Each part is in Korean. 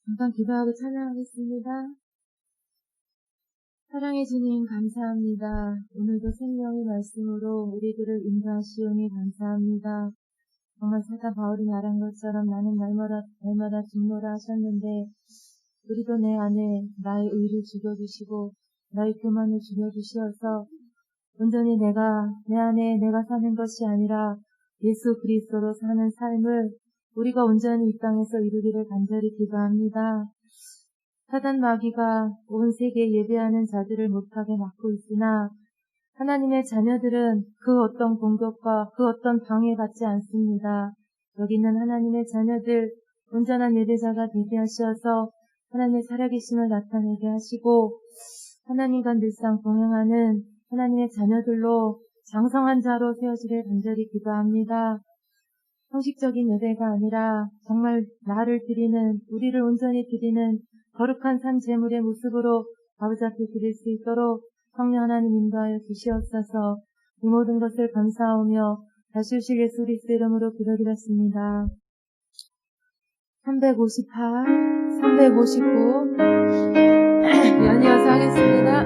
잠깐 기도하고 찬양하겠습니다. 사랑해 주님 감사합니다. 오늘도 생명의 말씀으로 우리들을 인도하시오니 감사합니다. 정말 사도 바울이 말한 것처럼 나는 날마다 죽노라 하셨는데 우리도 내 안에 나의 의를 죽여주시고 나의 교만을 죽여주시어서 온전히 내 안에 내가 사는 것이 아니라 예수 그리스도로 사는 삶을 우리가 온전히 이 땅에서 이루기를 간절히 기도합니다. 사단 마귀가 온 세계에 예배하는 자들을 못하게 막고 있으나 하나님의 자녀들은 그 어떤 공격과 그 어떤 방해받지 않습니다. 여기 있는 하나님의 자녀들 온전한 예배자가 되게 하셔서 하나님의 살아계심을 나타내게 하시고 하나님과 늘상 동행하는 하나님의 자녀들로 장성한 자로 세워지길 간절히 기도합니다. 형식적인 예배가 아니라 정말 나를 드리는, 우리를 온전히 드리는 거룩한 산 제물의 모습으로 아버지 앞에 드릴 수 있도록 성령 하나님 인도하여 주시옵소서. 이 모든 것을 감사하며 다시 오실 예수 그리스도 이름으로 기도드렸습니다. 358, 359 연이어서 하겠습니다.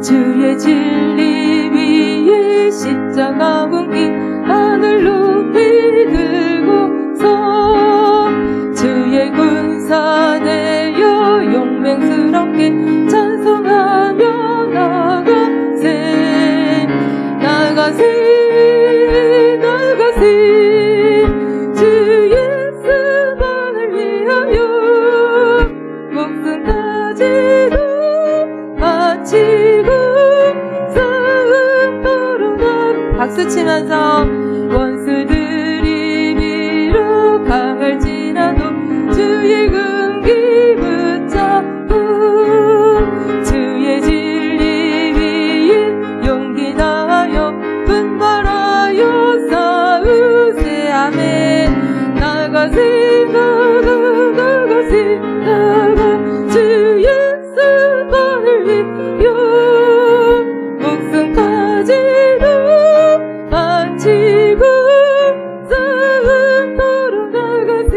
주의 진리 위에 십자가 군기 하늘 높이 들고서 주의 군사 내어 용맹스럽게 찬송하며 나가세 주 예수만을 위하여 목숨까지도 바치고 싸움터로 박수치면서 원수들이 밀어 강할지라도 주의 군기 붙잡고 주의 진리 위에 용기 다하여 분발하여 싸우세. 아멘. 나가세 주 예수만을 위하여 목숨까지도 바치고 싸움터로 나가세.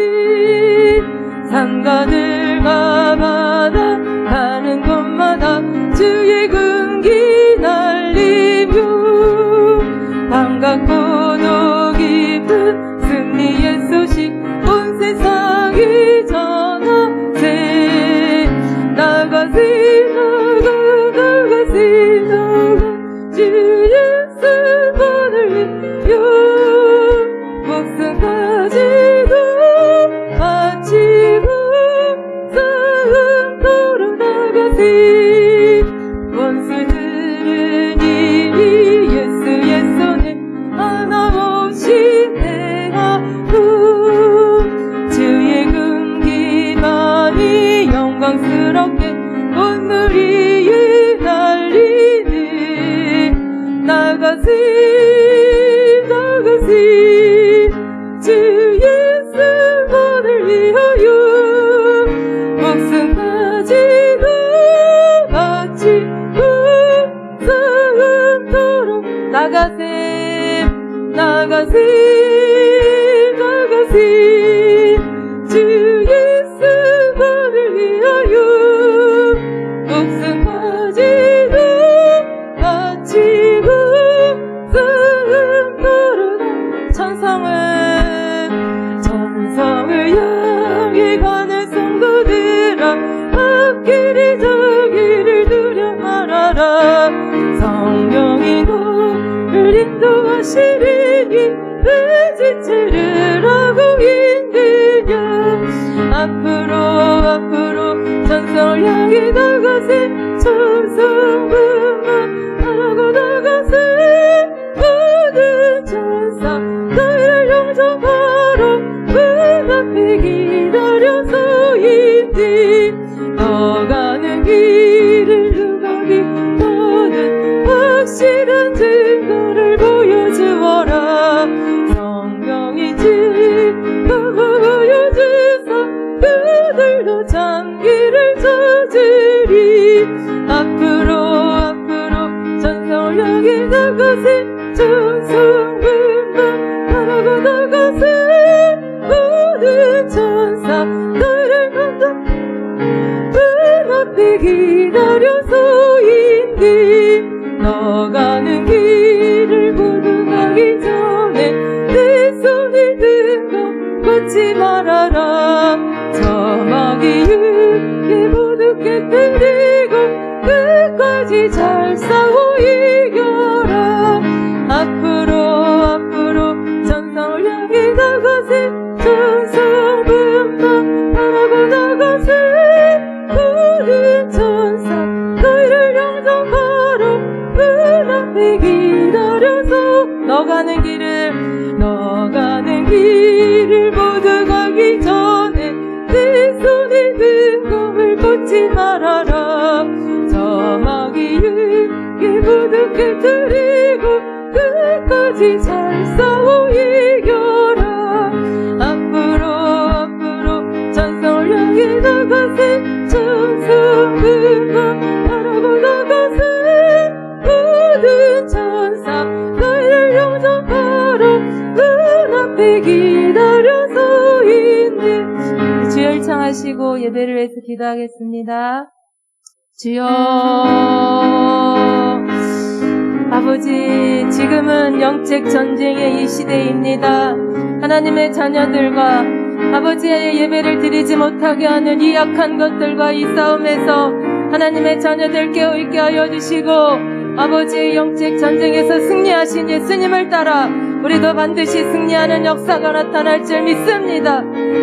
산가들과 바다 가는 곳마다 주의 군기 날리며 반갑고도 깊은 승리의 소식 온 세상에 전하세. 나가세 주 예수만을 위하여 목숨까지도 바치고 싸움터로 나가세. 원수들은 이미 예수의 손에 하나없이 대하고 주의 군기만이 영광스럽게 온 물 위에 달리네. 나가세 주 예수만을 위하여 목숨까지도 바치고 싸움터로 나가세 주 예수만을 위하여 목숨까지도 바치고 싸움터로 천성을 향해 가는 성도들아 앞길이 저기를 두려 말아라. 성령이 너를 인도하시리니 왜 지체를 하고 있느냐. 앞으로 천성을 향해 나가세. 천성뿐만 하라고 나가세. 모든 천사 너희를 영접하러 문 앞에 기다려서 있니. 너가는 길을 누가 기뻐는 확실한 증거를 보여주어라. 성경이 증거 보여주사 그들도 장기를 찾으리. 앞으로 천성을 향해 나가세. 천성뿐만 하라고 나가세. 향해 나가세 천성분만 바라고 나가세 모든 천사 너희를 영접하러 문 앞에 기다려서 너가는 길을 모두 가기 전에 내 손에 든 검을 꽂지 말아라 사마귀에게 모두 깨뜨리고 끝까지 잘 싸워 이겨라 앞으로 천성을 향해 나가세 천성분만 바라고 나가세 모든 천사 너희를 영접하러 문 앞에 기다려서 있네. 주여 일창하시고 예배를 위해서 기도하겠습니다. 주여 아버지 지금은 영적 전쟁의 이 시대입니다. 하나님의 자녀들과 아버지의 예배를 드리지 못하게 하는 이 약한 것들과 이 싸움에서 하나님의 자녀들 깨어있게 하여 주시고 아버지의 영적 전쟁에서 승리하신 예수님을 따라 우리도 반드시 승리하는 역사가 나타날 줄 믿습니다.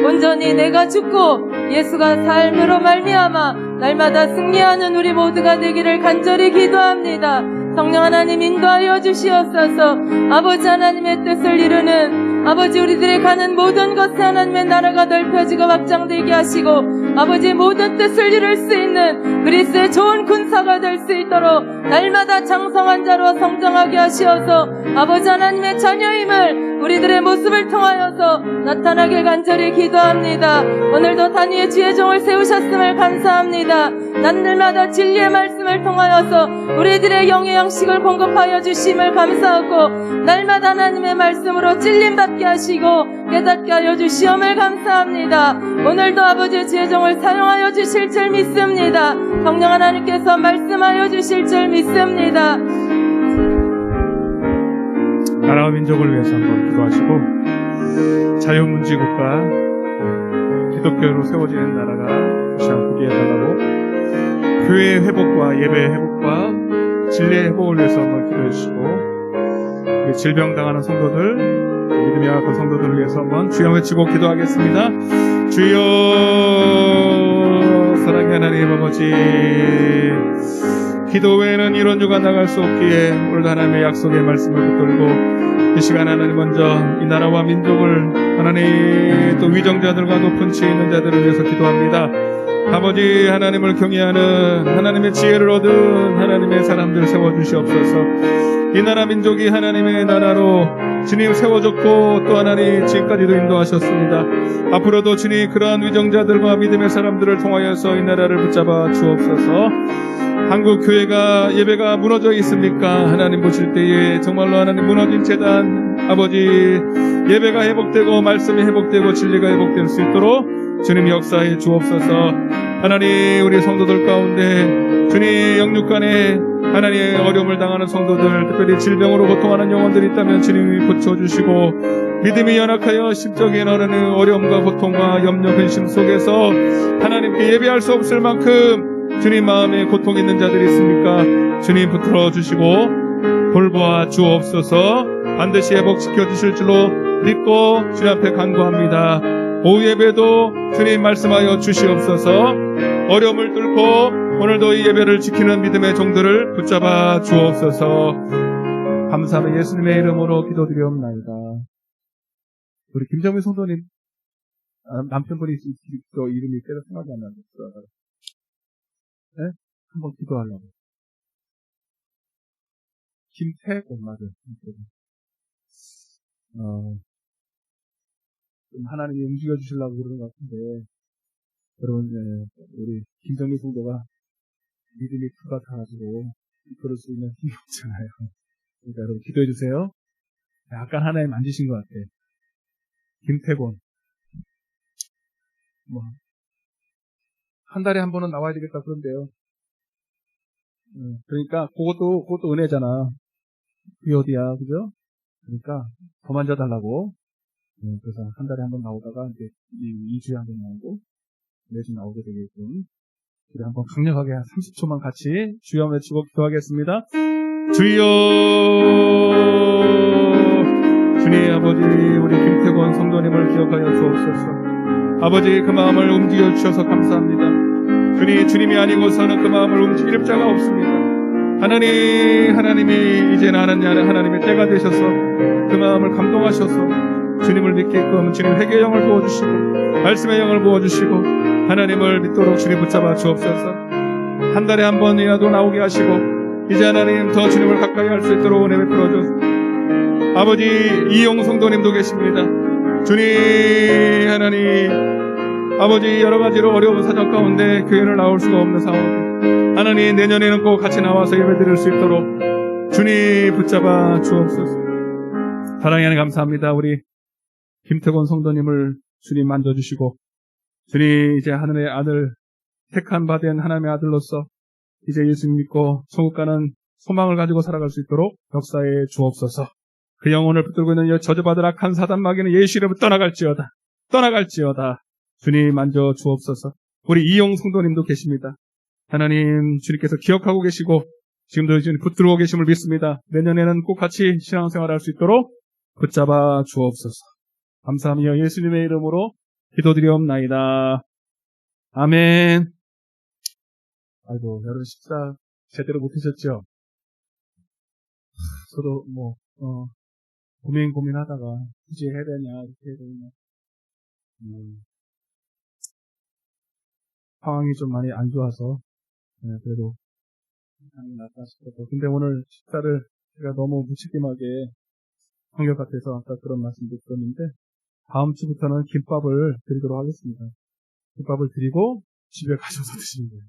온전히 내가 죽고 예수가 삶으로 말미암아 날마다 승리하는 우리 모두가 되기를 간절히 기도합니다. 성령 하나님 인도하여 주시옵소서. 아버지 하나님의 뜻을 이루는 아버지 우리들이 가는 모든 것에 하나님의 나라가 넓혀지고 확장되게 하시고 아버지 모든 뜻을 이룰 수 있는 그리스도의 좋은 군사가 될 수 있도록 날마다 장성한 자로 성장하게 하시어서 아버지 하나님의 자녀임을 우리들의 모습을 통하여서 나타나길 간절히 기도합니다. 오늘도 단위의 주의 종을 세우셨음을 감사합니다. 날마다 진리의 말씀을 통하여서 우리들의 영의 양식을 공급하여 주심을 감사하고 날마다 하나님의 말씀으로 찔림받게 하시고 깨닫게 하여 주시옵을 감사합니다. 오늘도 아버지의 주의 종을 사용하여 주실 줄 믿습니다. 성령 하나님께서 말씀하여 주실 줄 믿습니다. 나라와 민족을 위해서 한번 기도하시고 자유민주국가 기독교로 세워지는 나라가 다시 한번 되게 해달라고 교회의 회복과 예배의 회복과 진리의 회복을 위해서 한번 기도해 주시고 우리 질병당하는 성도들 믿음이 약한 성도들을 위해서 한번 주여 외치고 기도하겠습니다. 주여 사랑의 하나님 아버지 기도 외에는 이런 주가 나갈 수 없기에 오늘도 하나님의 약속의 말씀을 붙들고 이 시간 하나님 먼저 이 나라와 민족을 하나님 또 위정자들과 높은 지혜 있는 자들을 위해서 기도합니다. 아버지 하나님을 경외하는 하나님의 지혜를 얻은 하나님의 사람들 세워주시옵소서. 이 나라 민족이 하나님의 나라로 주님 세워졌고 또 하나님 지금까지도 인도하셨습니다. 앞으로도 주님 그러한 위정자들과 믿음의 사람들을 통하여서 이 나라를 붙잡아 주옵소서. 한국 교회가 예배가 무너져 있습니까? 하나님 보실 때에 정말로 하나님 무너진 재단 아버지 예배가 회복되고 말씀이 회복되고 진리가 회복될 수 있도록 주님 역사해 주옵소서. 하나님 우리 성도들 가운데 주님 영육간에 하나님의 어려움을 당하는 성도들 특별히 질병으로 고통하는 영혼들이 있다면 주님이 고쳐주시고 믿음이 연약하여 심적인 어려움과 고통과 염려 근심 속에서 하나님께 예배할 수 없을 만큼 주님 마음에 고통 있는 자들이 있습니까? 주님 붙들어 주시고 돌보아 주옵소서. 반드시 회복시켜 주실 줄로 믿고 주님 앞에 간구합니다. 오후 예배도 주님 말씀하여 주시옵소서. 어려움을 뚫고 오늘도 이 예배를 지키는 믿음의 종들을 붙잡아 주옵소서. 감사하며 예수님의 이름으로 기도드리옵나이다. 우리 김정민 성도님 남편분이 이름이 때려 생각이 안 나는데 네? 한번 기도하려고. 김태곤 맞아요. 좀 하나님이 움직여 주시려고 그러는 것 같은데 여러분 우리 김정민 성도가 믿음이 크 같아가지고 그럴 수 있는 힘이 없잖아요. 그러니까 여러분 기도해 주세요. 약간 하나님 만지신 것 같아. 김태곤 한 달에 한 번은 나와야 되겠다 그런데요. 그러니까 그것도 은혜잖아. 그게 어디야, 그죠? 그러니까 더 만져달라고. 그래서 한 달에 한 번 나오다가 이제 2주에 한 번 나오고 매주 나오게 되게끔 우리 한번 강력하게 한 30초만 같이 주여 외치고 기도하겠습니다. 주여 주님 아버지 우리 김태곤 주옵소서. 아버지, 그 마음을 움직여 주셔서 감사합니다. 주님이 아니고서는 그 마음을 움직일 자가 없습니다. 하나님이 이제는 하나님의 때가 되셔서 그 마음을 감동하셔서 주님을 믿게끔 주님 회개의 영을 부어주시고 말씀의 영을 부어주시고 하나님을 믿도록 주님 붙잡아 주옵소서. 한 달에 한 번이라도 나오게 하시고 이제 하나님 더 주님을 가까이 할 수 있도록 은혜 베풀어 주옵소서. 아버지, 이용 성도님도 계십니다. 주님 하나님, 아버지, 여러 가지로 어려운 사정 가운데 교회를 나올 수가 없는 상황, 하나님 내년에는 꼭 같이 나와서 예배드릴 수 있도록 주님 붙잡아 주옵소서. 사랑의 하나님 감사합니다. 우리 김태곤 성도님을 주님 만져주시고 주님 이제 하늘의 아들, 택한 바 된 하나님의 아들로서 이제 예수님 믿고 천국 가는 소망을 가지고 살아갈 수 있도록 역사해 주옵소서. 그 영혼을 붙들고 있는 저주받을 악한 사단 마귀는 예수 이름으로 떠나갈지어다. 주님 만져 주옵소서. 우리 이용 성도님도 계십니다. 하나님, 주님께서 기억하고 계시고 지금도 주님 붙들고 계심을 믿습니다. 내년에는 꼭 같이 신앙생활할 수 있도록 붙잡아 주옵소서. 감사하며 예수님의 이름으로 기도드리옵나이다. 아멘. 아이고, 여러분 식사 제대로 못하셨죠? 저도 고민하다가 굳이 해야 되냐, 이렇게 해야 되냐. 상황이 좀 많이 안 좋아서, 그래도, 상황이 낫다 싶어서. 근데 오늘 식사를 제가 너무 무책임하게 한 것 같아서 아까 그런 말씀도 드렸는데, 다음 주부터는 김밥을 드리도록 하겠습니다. 김밥을 드리고 집에 가셔서 드시면 돼요.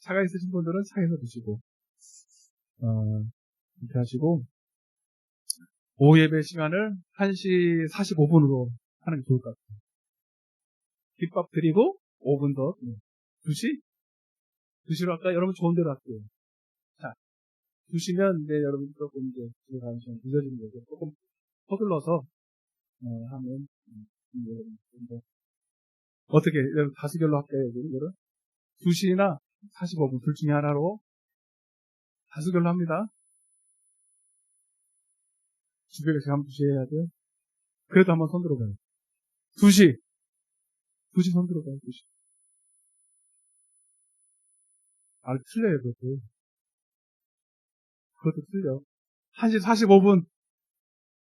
차가 있으신 분들은 차에서 드시고, 이렇게 하시고, 오후 예배 시간을 1시 45분으로 하는 게 좋을 것 같아요. 김밥 드리고 5분 더. 2시? 2시로 할까? 여러분 좋은 대로 할게요. 자, 2시면 이제 여러분 조금 이제 집에 가는 시간 늦어지는 거죠. 조금 서둘러서 하면 어떻게 여러분 다수결로 할까요? 여러분 2시나 45분 둘 중에 하나로 다수결로 합니다. 집에 가서 한번 2시에 해야 돼요. 그래도 한번 손 들어봐요. 2시 손 들어봐요. 2시. 틀려요, 그것도 틀려. 1시 45분.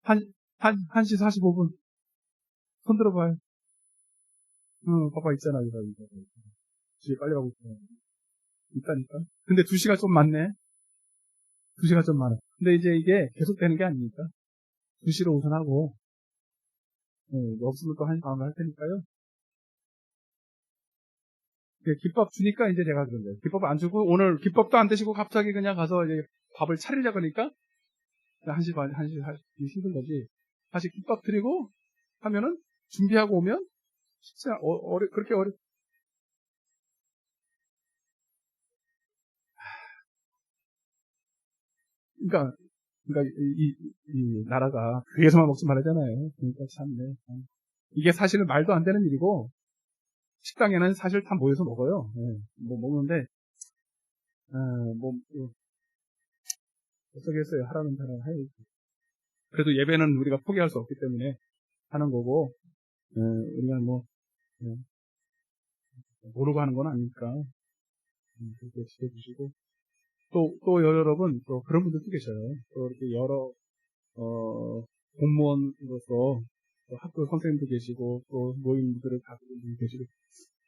1시 45분. 손 들어봐요. 봐봐, 있잖아, 이거. 집에 빨리 가고 있잖아. 있다니까. 근데 2시가 좀 많네. 2시가 좀 많아. 근데 이제 이게 계속되는 게 아니니까. 2시로 우선하고, 없으면 또 1시 반을 할 테니까요. 김밥 주니까 이제 제가 그런 거예요. 김밥 안 주고, 오늘 김밥도 안 드시고 갑자기 그냥 가서 이제 밥을 차리려고 하니까, 1시 반, 1시 힘든 거지. 다시 김밥 드리고 하면은, 준비하고 오면, 진짜, 그렇게 그러니까 이 나라가 교회에서만 먹지 말하잖아요. 그러니까 참네. 이게 사실은 말도 안 되는 일이고, 식당에는 사실 다 모여서 먹어요. 먹는데, 어떻게 했어요? 하라는 대로 해야지. 그래도 예배는 우리가 포기할 수 없기 때문에 하는 거고, 우리가 모르고 하는 건 아니니까, 그렇게 지켜주시고, 또 여러분, 또 그런 분들도 계셔요. 또 이렇게 여러, 공무원으로서 또 학교 선생님도 계시고, 또 모임들을 가지고 계시고,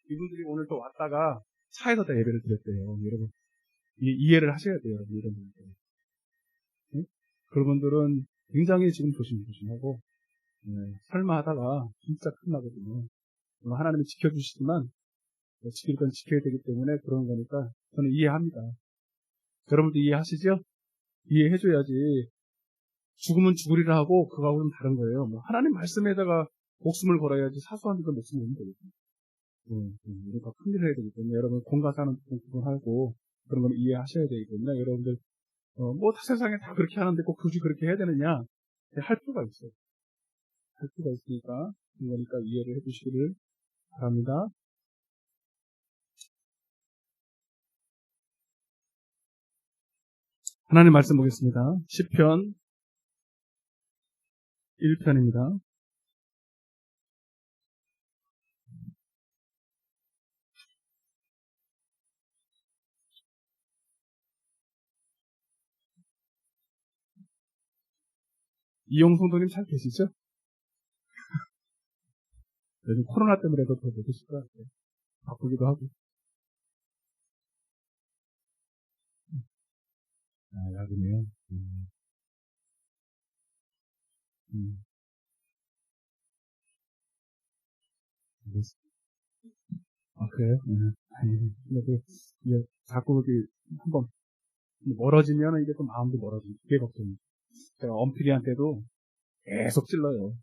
이분들이 오늘 또 왔다가 차에서 다 예배를 드렸대요. 여러분, 이해를 하셔야 돼요, 여러분, 이런 분들. 응? 그런 분들은 굉장히 지금 조심하고, 설마 하다가 진짜 큰일 나거든요. 하나님이 지켜주시지만, 지킬 건 지켜야 되기 때문에 그런 거니까 저는 이해합니다. 여러분도 이해하시죠? 이해해줘야지. 죽으면 죽으리라 하고 그거하고는 다른 거예요. 하나님 말씀에다가 목숨을 걸어야지 사소한 데도 목숨을 걸면 되거든요. 우리가 큰일을 해야 되기 때문에 여러분 공과 사는 구분하고 그런 건 이해하셔야 되기 때문에 여러분들 다 세상에 다 그렇게 하는데 꼭 굳이 그렇게 해야 되느냐? 할 필요가 있어요. 할 필요가 있으니까 그러니까 이해를 해주시기를 바랍니다. 하나님 말씀 보겠습니다. 시편 1편입니다. 이용 성도님 잘 계시죠? 요즘 코로나 때문에도 더 못 계실 것 같아요. 바쁘기도 하고. 야근이요? 알겠습니다. 그래요? 근데 이제 자꾸 한번 멀어지면 이게 또 마음도 멀어지고 그게 걱정이에요. 제가 엄필이한테도 계속 찔러요.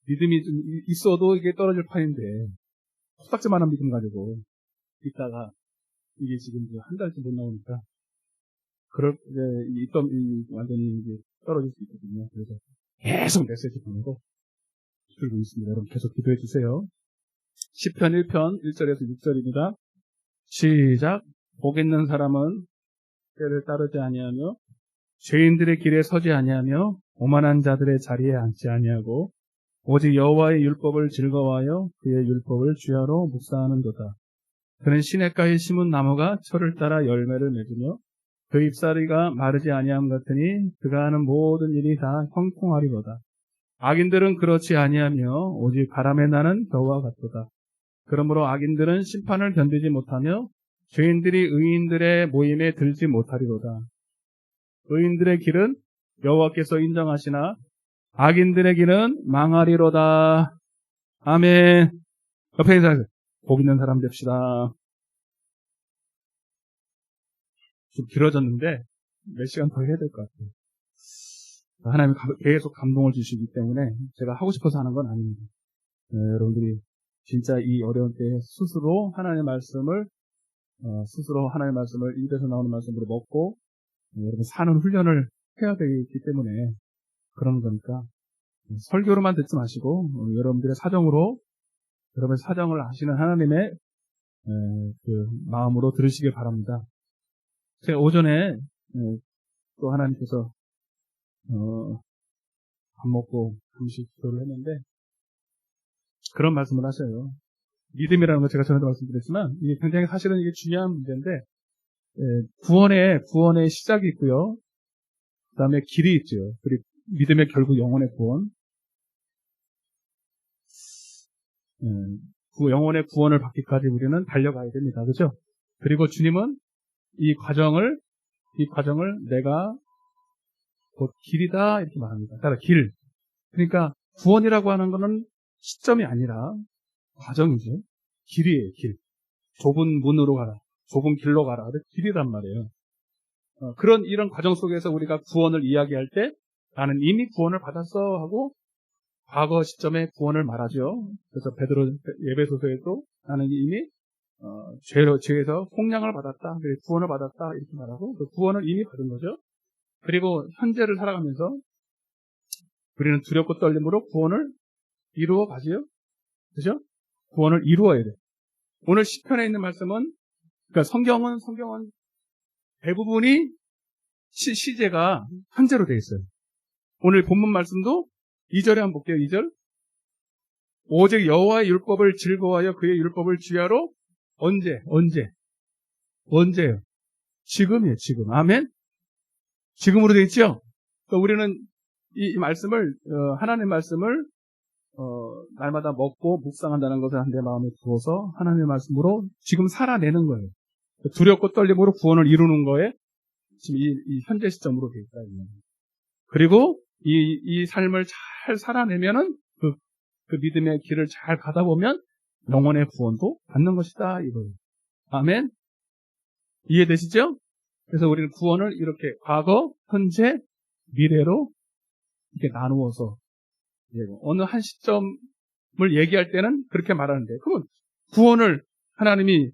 믿음이 좀 있어도 이게 떨어질 판인데 코딱지만한 믿음 가지고 있다가 이게 지금 한 달째 못 나오니까 완전히 이제 떨어질 수 있거든요. 그래서 계속 메시지 보내고 들고 있습니다. 여러분 계속 기도해 주세요. 시편 1편 1절에서 6절입니다. 시작. 복 있는 사람은 때를 따르지 아니하며 죄인들의 길에 서지 아니하며 오만한 자들의 자리에 앉지 아니하고 오직 여호와의 율법을 즐거워하여 그의 율법을 주야로 묵상하는도다. 그는 시냇가에 심은 나무가 철을 따라 열매를 맺으며 그 잎사귀가 마르지 아니함 같으니 그가 하는 모든 일이 다 형통하리로다. 악인들은 그렇지 아니하며 오직 바람에 나는 겨와 같도다. 그러므로 악인들은 심판을 견디지 못하며 죄인들이 의인들의 모임에 들지 못하리로다. 의인들의 길은 여호와께서 인정하시나 악인들의 길은 망하리로다. 아멘. 옆에 인사하세요. 복 있는 사람 됩시다. 좀 길어졌는데 몇 시간 더 해야 될 것 같아요. 하나님이 계속 감동을 주시기 때문에 제가 하고 싶어서 하는 건 아닙니다. 여러분들이 진짜 이 어려운 때에 스스로 하나님의 말씀을 입에서 나오는 말씀으로 먹고 여러분 사는 훈련을 해야 되기 때문에 그러는 거니까 설교로만 듣지 마시고 여러분들의 사정으로 여러분의 사정을 아시는 하나님의 그 마음으로 들으시길 바랍니다. 제가 오전에 또 하나님께서 밥 먹고 잠시 기도를 했는데 그런 말씀을 하셔요. 믿음이라는 거 제가 전에도 말씀드렸지만 이게 굉장히 사실은 이게 중요한 문제인데 구원의 시작이 있고요. 그 다음에 길이 있죠. 그리고 믿음의 결국 영혼의 구원. 그 영혼의 구원을 받기까지 우리는 달려가야 됩니다. 그렇죠? 그리고 주님은 이 과정을 내가 곧 길이다 이렇게 말합니다. 따라 길. 그러니까 구원이라고 하는 것은 시점이 아니라 과정이죠. 길이에요. 길. 좁은 문으로 가라. 좁은 길로 가라. 길이란 말이에요. 이런 과정 속에서 우리가 구원을 이야기할 때 나는 이미 구원을 받았어 하고 과거 시점에 구원을 말하죠. 그래서 베드로 에베소서에도 나는 이미 죄에서 속량을 받았다. 구원을 받았다. 이렇게 말하고 그 구원을 이미 받은 거죠. 그리고 현재를 살아가면서 우리는 두렵고 떨림으로 구원을 이루어 가지요. 그죠? 구원을 이루어야 돼. 오늘 시편에 있는 말씀은 그러니까 성경은 대부분이 시제가 현재로 되어 있어요. 오늘 본문 말씀도 2절에 한번 볼게요. 2절. 오직 여호와의 율법을 즐거워하여 그의 율법을 주야로 언제예요? 지금이에요. 지금. 아멘. 지금으로 되어 있죠. 그러니까 우리는 이 말씀을 하나님의 말씀을 날마다 먹고 묵상한다는 것을 내 마음에 두어서 하나님의 말씀으로 지금 살아내는 거예요. 두렵고 떨림으로 구원을 이루는 거에 지금 이 현재 시점으로 되어 있다. 그리고 이 삶을 잘 살아내면은 그 믿음의 길을 잘 가다 보면 영혼의 구원도 받는 것이다. 이거예요. 아멘. 이해되시죠? 그래서 우리는 구원을 이렇게 과거, 현재, 미래로 이렇게 나누어서 어느 한 시점을 얘기할 때는 그렇게 말하는데 그러면 구원을 하나님이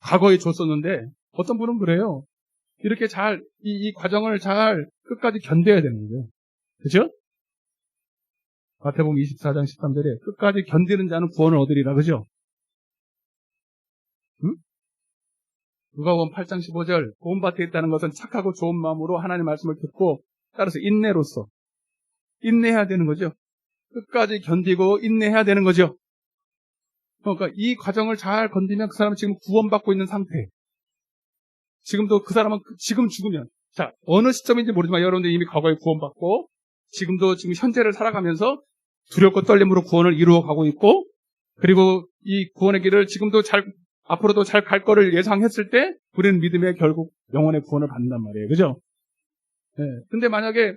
과거에 줬었는데 어떤 분은 그래요. 이렇게 잘 이 과정을 잘 끝까지 견뎌야 되는 거죠. 그죠? 마태복음 24장 13절에 끝까지 견디는 자는 구원을 얻으리라. 그죠? 응? 누가복음 8장 15절 구원받게 있다는 것은 착하고 좋은 마음으로 하나님의 말씀을 듣고 따라서 인내로서 인내해야 되는 거죠. 끝까지 견디고 인내해야 되는 거죠. 그러니까 이 과정을 잘 견디면 그 사람은 지금 구원받고 있는 상태. 지금도 그 사람은 지금 죽으면 자 어느 시점인지 모르지만 여러분들 이미 과거에 구원받고 지금도 지금 현재를 살아가면서 두렵고 떨림으로 구원을 이루어가고 있고, 그리고 이 구원의 길을 지금도 앞으로도 잘 갈 거를 예상했을 때 우리는 믿음의 결국 영혼의 구원을 받는단 말이에요. 그죠? 네. 근데 만약에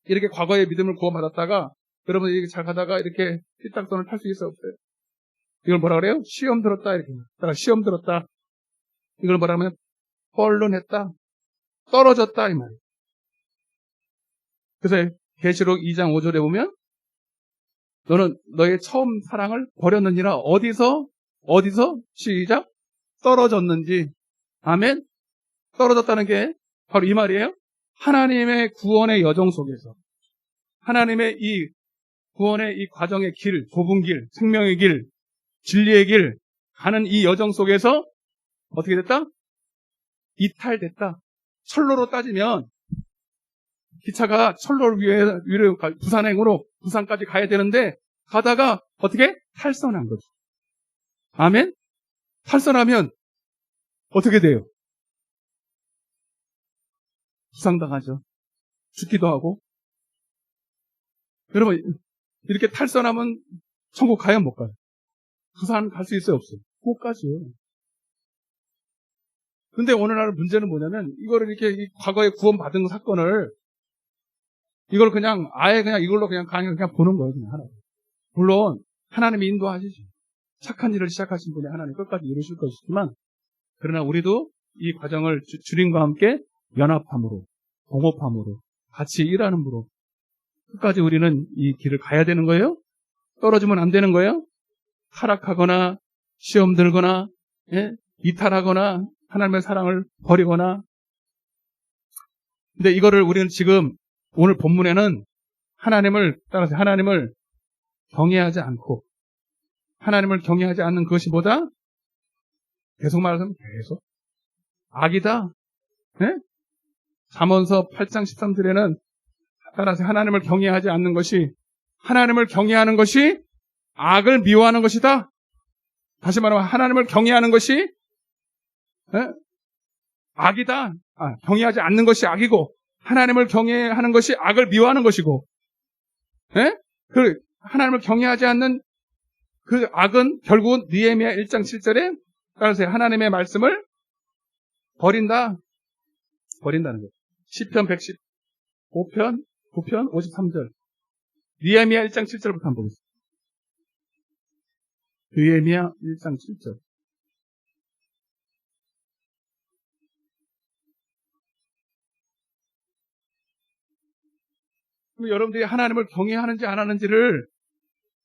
이렇게 과거에 믿음을 구원받았다가 여러분 이렇게 잘 가다가 이렇게 삐딱선을 탈 수 있어요? 없어요? 이걸 뭐라 그래요? 시험 들었다. 이렇게. 시험 들었다. 이걸 뭐라 하면 뻘론했다. 떨어졌다. 이 말이에요. 그래서 계시록 2장 5절에 보면 너는 너의 처음 사랑을 버렸느니라. 어디서 시작 떨어졌는지. 아멘. 떨어졌다는 게 바로 이 말이에요. 하나님의 구원의 여정 속에서 하나님의 이 구원의 이 과정의 길, 좁은 길, 생명의 길, 진리의 길 가는 이 여정 속에서 어떻게 됐다? 이탈됐다. 철로로 따지면 기차가 철로를 위로 부산행으로 부산까지 가야 되는데 가다가 어떻게? 탈선한 거죠. 아멘? 탈선하면 어떻게 돼요? 부상당하죠. 죽기도 하고. 여러분 이렇게 탈선하면 천국 가요? 못 가요? 부산 갈 수 있어요? 없어요? 못 가죠. 근데 오늘날 문제는 뭐냐면 이거를 이렇게 이 과거에 구원받은 사건을 이걸 그냥 아예 그냥 이걸로 그냥 보는 거예요. 그냥 하나. 물론 하나님이 인도하시죠. 착한 일을 시작하신 분이 하나님 끝까지 이루실 것이지만 그러나 우리도 이 과정을 주님과 함께 연합함으로 공업함으로 같이 일하는으로 끝까지 우리는 이 길을 가야 되는 거예요. 떨어지면 안 되는 거예요. 타락하거나 시험 들거나 이탈하거나 하나님의 사랑을 버리거나. 근데 이거를 우리는 지금 오늘 본문에는 하나님을 따라서 하나님을 경외하지 않고 하나님을 경외하지 않는 그것이 뭐다? 계속 말하면 계속 악이다. 잠언서 8장 13절에는 따라서 하나님을 경외하지 않는 것이 하나님을 경외하는 것이 악을 미워하는 것이다. 다시 말하면 하나님을 경외하는 것이 악이다. 경외하지 않는 것이 악이고 하나님을 경외하는 것이 악을 미워하는 것이고 그 하나님을 경외하지 않는 그 악은 결국은 느헤미야 1장 7절에 따라서 하나님의 말씀을 버린다는 거예요. 시편 115편 9편 53절 느헤미야 1장 7절부터 한번 보겠습니다. 느헤미야 1장 7절 여러분들이 하나님을 경외하는지 안 하는지를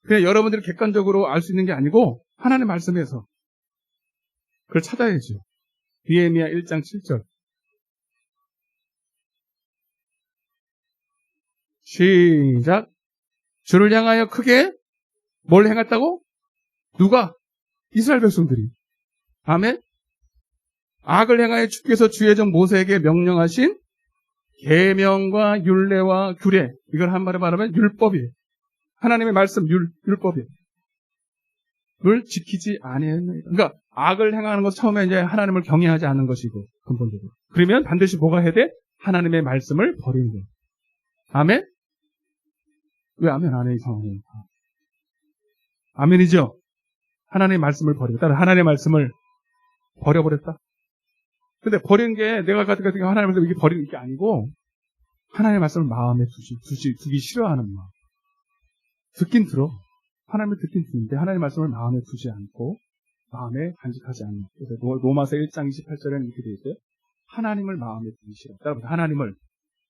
그냥 여러분들이 객관적으로 알 수 있는 게 아니고 하나님의 말씀에서 그걸 찾아야죠. 느헤미야 1장 7절 시작. 주를 향하여 크게 뭘 행했다고? 누가? 이스라엘 백성들이. 아멘. 악을 행하여 주께서 주의 종 모세에게 명령하신 계명과 율례와 규례, 이걸 한마디로 말하면 율법이에요. 하나님의 말씀 율법이에요. 를 지키지 아니했나이다. 그러니까 악을 행하는 것 처음에 이제 하나님을 경외하지 않는 것이고 근본적으로. 그러면 반드시 뭐가 해야 돼? 하나님의 말씀을 버리는 거예요. 아멘? 왜 아멘 안 해, 이 상황에? 아멘이죠? 하나님의 말씀을 버리고, 따라 하나님의 말씀을 버려버렸다. 근데 버리는 게 내가 가지고 하나님의 말씀을 이렇게 버리는 게 아니고, 하나님의 말씀을 마음에 두기 싫어하는 마음. 듣긴 들어. 하나님을 듣긴 듣는데, 하나님의 말씀을 마음에 두지 않고, 마음에 간직하지 않는. 그래서 로마서 1장 28절에는 이렇게 되어 있어요. 하나님을 마음에 두기 싫어. 따라서 하나님을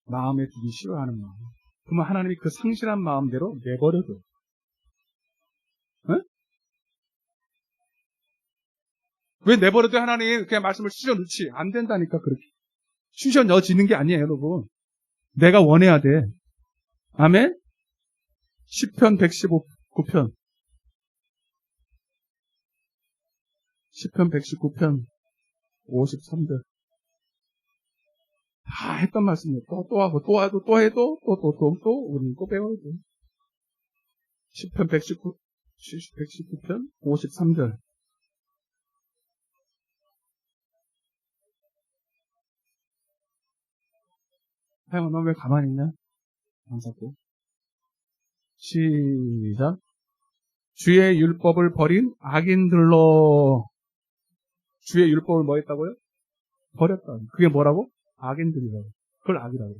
마음에 두기 싫어하는 마음. 그러면 하나님이 그 상실한 마음대로 내버려둬. 응? 왜 내버려둬? 하나님 그냥 말씀을 쑤셔 넣지. 안 된다니까 그렇게. 쑤셔 넣어지는 게 아니에요, 여러분. 내가 원해야 돼. 아멘? 시편 119편. 시편 119편 53절. 다 했던 말씀이에요. 또 하고, 또 해도, 우리는 또 배워야 돼. 시편 119편 53절. 하영아, 너 왜 가만히 있냐? 감사합니다. 시작. 주의 율법을 버린 악인들로. 주의 율법을 뭐 했다고요? 버렸다. 그게 뭐라고? 악인들이라고. 그걸 악이라고.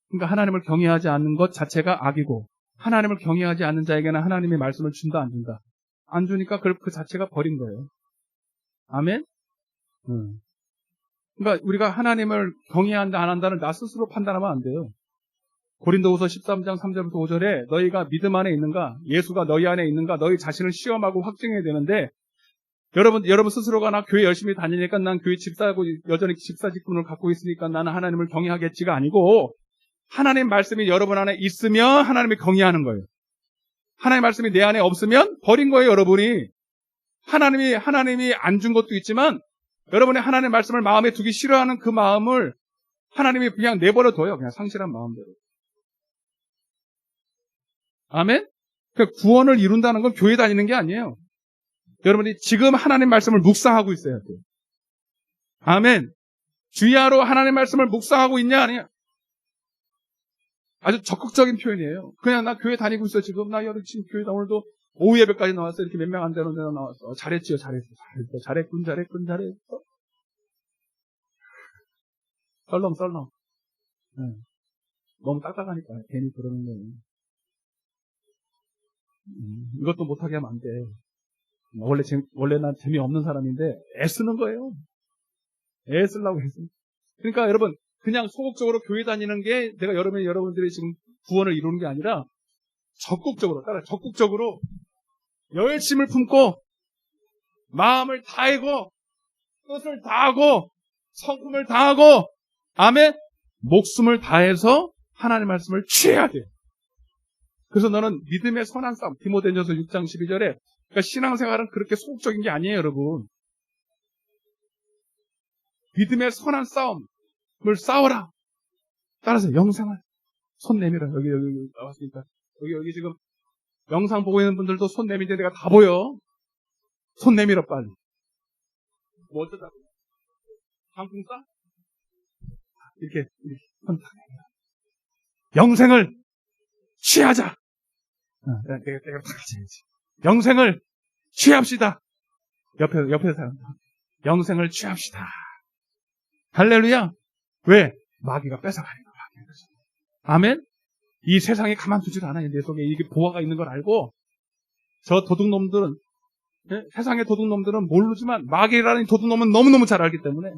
그러니까 하나님을 경외하지 않는 것 자체가 악이고, 하나님을 경외하지 않는 자에게는 하나님의 말씀을 준다, 안 준다? 안 주니까 그 자체가 버린 거예요. 아멘? 그러니까 우리가 하나님을 경외한다, 안 한다는 나 스스로 판단하면 안 돼요. 고린도후서 13장 3절부터 5절에 너희가 믿음 안에 있는가, 예수가 너희 안에 있는가, 너희 자신을 시험하고 확증해야 되는데, 여러분 스스로가 나 교회 열심히 다니니까 난 교회 집사하고 여전히 집사 직분을 갖고 있으니까 나는 하나님을 경외하겠지가 아니고, 하나님 말씀이 여러분 안에 있으면 하나님을 경외하는 거예요. 하나님 말씀이 내 안에 없으면 버린 거예요, 여러분이. 하나님이 안 준 것도 있지만, 여러분이 하나님 말씀을 마음에 두기 싫어하는 그 마음을 하나님이 그냥 내버려 둬요. 그냥 상실한 마음대로. 아멘? 그러니까 구원을 이룬다는 건 교회 다니는 게 아니에요. 여러분이 지금 하나님 말씀을 묵상하고 있어야 돼요. 아멘. 주야로 하나님 말씀을 묵상하고 있냐, 아니야? 아주 적극적인 표현이에요. 그냥 나 교회 다니고 있어, 지금. 나 지금 교회 오늘도 오후 예배까지 나왔어. 이렇게 몇 명 안 되는 데로 나왔어. 잘했지요, 잘했군. 썰렁. 네. 너무 딱딱하니까 괜히 그러는 거예요. 이것도 못하게 하면 안 돼. 원래 난 재미없는 사람인데 애쓰는 거예요. 애쓰려고 했어. 그러니까 여러분, 그냥 소극적으로 교회 다니는 게 내가 여러분들이 지금 구원을 이루는 게 아니라 적극적으로 열심을 품고 마음을 다하고 뜻을 다하고 성품을 다하고, 아멘, 목숨을 다해서 하나님의 말씀을 취해야 돼요. 그래서 너는 믿음의 선한 싸움, 디모데전서 6장 12절에, 그러니까 신앙생활은 그렇게 소극적인 게 아니에요, 여러분. 믿음의 선한 싸움을 싸워라. 따라서 영상을 손 내밀어. 여기 나왔으니까 여기 지금 영상 보고 있는 분들도 손 내밀 때 내가 다 보여. 손 내밀어 빨리. 뭐 어쩌다 방풍 싸? 이렇게 손 탁 내밀어. 영생을 취하자. 내가 가져야지. 영생을 취합시다. 옆에 사람. 영생을 취합시다. 할렐루야. 왜? 마귀가 뺏어가는 거야. 아멘? 이 세상에 가만두질 않아요. 내 속에 이게 보화가 있는 걸 알고, 저 도둑놈들은, 세상의 도둑놈들은 모르지만 마귀라는 도둑놈은 너무너무 잘 알기 때문에,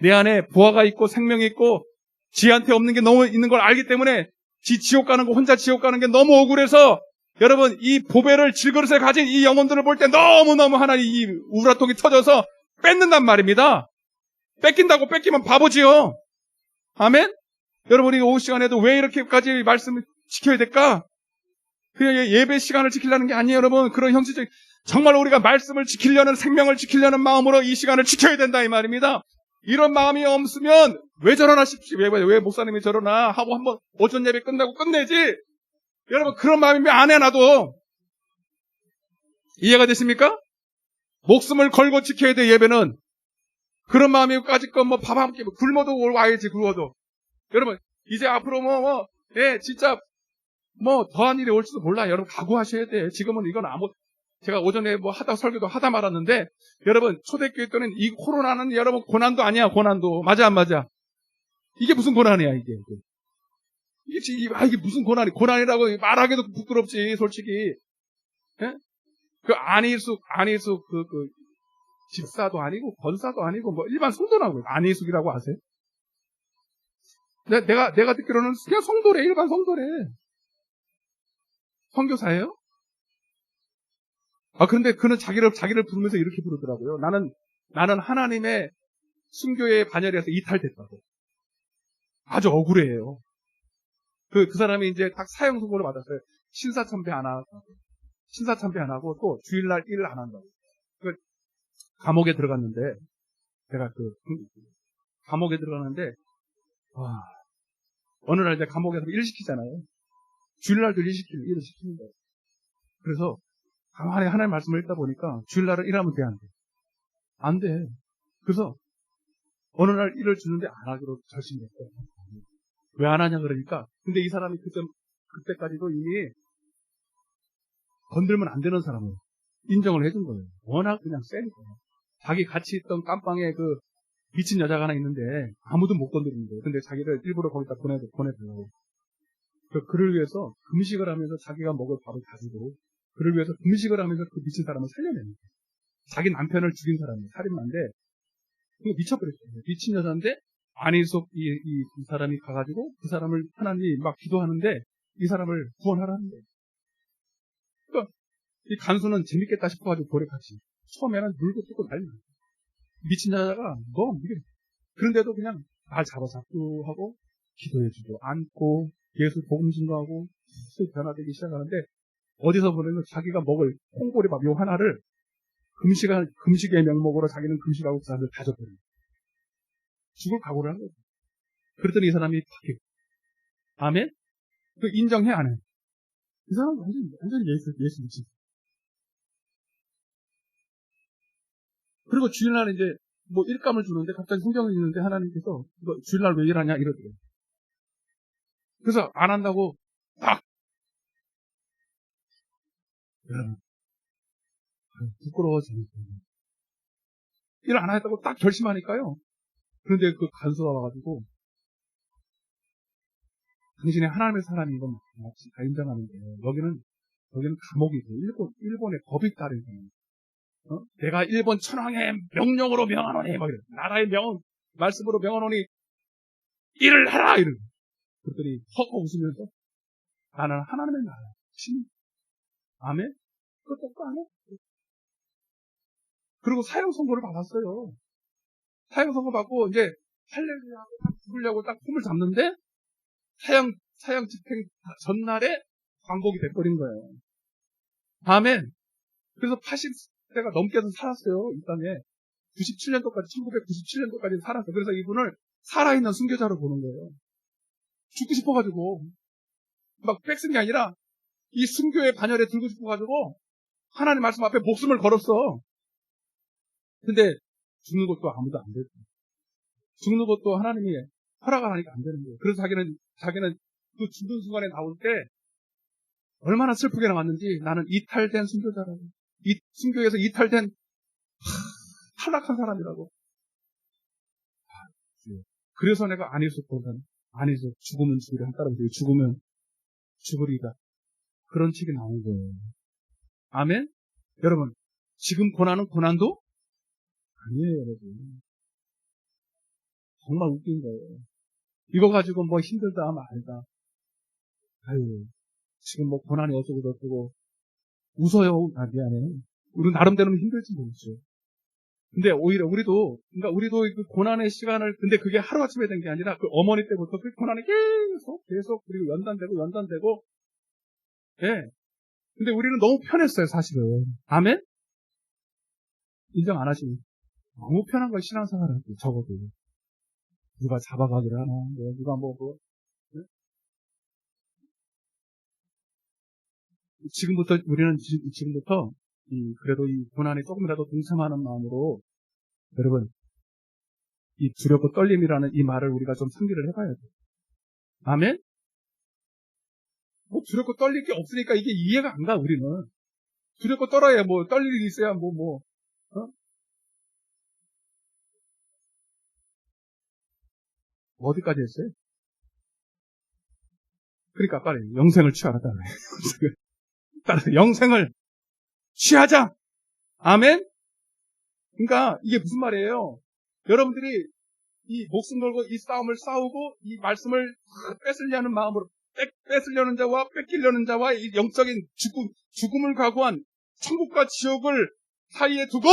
내 안에 보화가 있고 생명이 있고 지한테 없는 게 너무 있는 걸 알기 때문에 지옥 가는 거, 혼자 지옥 가는 게 너무 억울해서, 여러분, 이 보배를 질그릇에 가진 이 영혼들을 볼 때 너무너무 하나님 이 우라통이 터져서 뺏는단 말입니다. 뺏기면 바보지요. 아멘? 여러분이 오후 시간에도 왜 이렇게까지 말씀을 지켜야 될까? 그냥 예배 시간을 지키려는 게 아니에요, 여러분. 그런 형식적, 정말 우리가 말씀을 지키려는, 생명을 지키려는 마음으로 이 시간을 지켜야 된다, 이 말입니다. 이런 마음이 없으면 왜 저러나 싶지? 왜 목사님이 저러나 하고 한번 오전 예배 끝나고 끝내지? 여러분, 그런 마음이면 안 해, 나도. 이해가 되십니까? 목숨을 걸고 지켜야 돼, 예배는. 그런 마음이 까짓 뭐 밥 한 끼, 굶어도 와야지, 굶어도. 여러분, 이제 앞으로 진짜 더한 일이 올지도 몰라. 여러분, 각오하셔야 돼. 지금은 이건 제가 오전에 설교도 하다 말았는데, 여러분, 초대교회 때는 이 코로나는 여러분 고난도 아니야, 고난도. 맞아, 안 맞아? 이게 무슨 고난이야, 이게. 이게 무슨 고난이라고 말하기도 부끄럽지, 솔직히. 예? 그 안희숙, 집사도 아니고, 권사도 아니고, 일반 성도라고요. 안희숙이라고 아세요? 내가 듣기로는 그냥 성도래, 일반 성도래. 선교사예요? 그런데 그는 자기를 부르면서 이렇게 부르더라고요. 나는 하나님의 순교의 반열에서 이탈됐다고. 아주 억울해요. 그 사람이 이제 딱 사형 선고를 받았어요. 신사참배 안 하고 또 주일날 일을 안 한다고. 감옥에 들어갔는데, 감옥에 들어갔는데, 어느 날 이제 감옥에서 일 시키잖아요. 주일날도 일을 시키는 거예요. 그래서 가만히 하나님 말씀을 읽다 보니까 주일날은 일하면 돼, 안 돼? 안 돼. 그래서 어느 날 일을 주는데 안 하기로 결심했어요. 왜 안 하냐 그러니까. 근데 이 사람이 그때 그때까지도 이미 건들면 안 되는 사람을 인정을 해준 거예요. 워낙 그냥 세니까. 자기 같이 있던 깜빵에 그 미친 여자가 하나 있는데 아무도 못 건드리는 거예요. 근데 자기를 일부러 거기다 보내달라고. 그를 위해서 금식을 하면서 자기가 먹을 밥을 가지고 그를 위해서 금식을 하면서 그 미친 사람을 살려내는 거예요. 자기 남편을 죽인 사람이 살인마인데 그거 미쳐버렸어요. 미친 여자인데 안희석 이 사람이 가가지고 그 사람을 하나님이 막 기도하는데 이 사람을 구원하라는 거예요. 그러니까 이 간수는 재밌겠다 싶어가지고 고래같이 처음에는 물고 뜯고 난리 났어요. 미친 여자가 너 이게 그런데도 그냥 날 잡아잡고 하고 기도해주고 안고 예수 복음 증거하고 슬슬 변화되기 시작하는데 어디서 보면 자기가 먹을 콩고리밥 요 하나를 금식의 명목으로 자기는 금식하고 그 사람을 다 줬거든요. 죽을 각오를 한 거죠. 그랬더니 이 사람이 바뀌고 아멘? 그 인정해 안 해? 이 사람 완전히 예수 미친. 그리고 주일날 이제 뭐 일감을 주는데 갑자기 성경을 읽는데 하나님께서 이거 주일날 왜 일하냐 이러더래요. 그래서 안 한다고 딱 여러분 부끄러워지는 거예요. 일 안 하겠다고 딱 결심하니까요. 그런데 그 간수가 와가지고 당신의 하나님의 사람인 건 마치 다 인정하는데 여기는 감옥이고 일본의 법이 따르는 거예요. 내가 일본 천황의 명령으로 명하노니 막 이래. 나라의 말씀으로 명하노니 일을 해라 이러고. 그랬더니 허거 웃으면서 나는 하나님의 나라 시민. 아멘? 그것도 안 해? 그리고 사형 선고를 받았어요. 사형 선고 받고 이제 할렐루야하고 딱 죽으려고 딱 폼을 잡는데 사형 집행 전날에 광복이 돼버린 거예요. 아멘. 그래서 80세가 넘게서 살았어요. 이 땅에 1997년도까지 살았어요. 그래서 이분을 살아있는 순교자로 보는 거예요. 죽고 싶어가지고 막 뺏은 게 아니라 이 순교의 반열에 들고 싶어가지고 하나님 말씀 앞에 목숨을 걸었어. 근데 죽는 것도 아무도 안 됐고 죽는 것도 하나님이 허락을 하니까 안 되는 거예요. 그래서 자기는 그 죽는 순간에 나올 때 얼마나 슬프게 나왔는지 나는 이탈된 순교자라고. 이 순교에서 이탈된 탈락한 사람이라고. 그래서 내가 안에서 죽으면 죽으리 한 따라서 죽으면 죽으리다. 그런 책이 나온 거예요. 아멘? 여러분, 지금 고난은 고난도 아니에요, 여러분. 정말 웃긴 거예요. 이거 가지고 뭐 힘들다 말다. 아유, 지금 뭐 고난이 어쩌고 웃어요. 아, 미안해. 우리 나름대로는 힘들지 모르죠. 근데 오히려 우리도 그 고난의 시간을, 근데 그게 하루아침에 된 게 아니라 그 어머니 때부터 그 고난이 계속, 그리고 연단되고, 예. 근데 우리는 너무 편했어요, 사실은. 아멘? 인정 안 하시니? 너무 편한 걸 신앙생활을 할게요, 적어도. 누가 잡아가기를 하나, 누가 네? 우리는 지금부터, 그래도 이 고난에 조금이라도 동참하는 마음으로, 여러분, 이 두렵고 떨림이라는 이 말을 우리가 좀 상기를 해봐야 돼요. 아멘? 뭐 두렵고 떨릴 게 없으니까 이게 이해가 안 가, 우리는. 두렵고 떨어야 떨릴 일이 있어야 어디까지 했어요? 그러니까 빨리 영생을 취하라. 따라서 영생을 취하자. 아멘? 그러니까 이게 무슨 말이에요? 여러분들이 이 목숨 걸고 이 싸움을 싸우고 이 말씀을 뺏으려는 마음으로 뺏으려는 자와 뺏기려는 자와 이 영적인 죽음을 각오한 천국과 지옥을 사이에 두고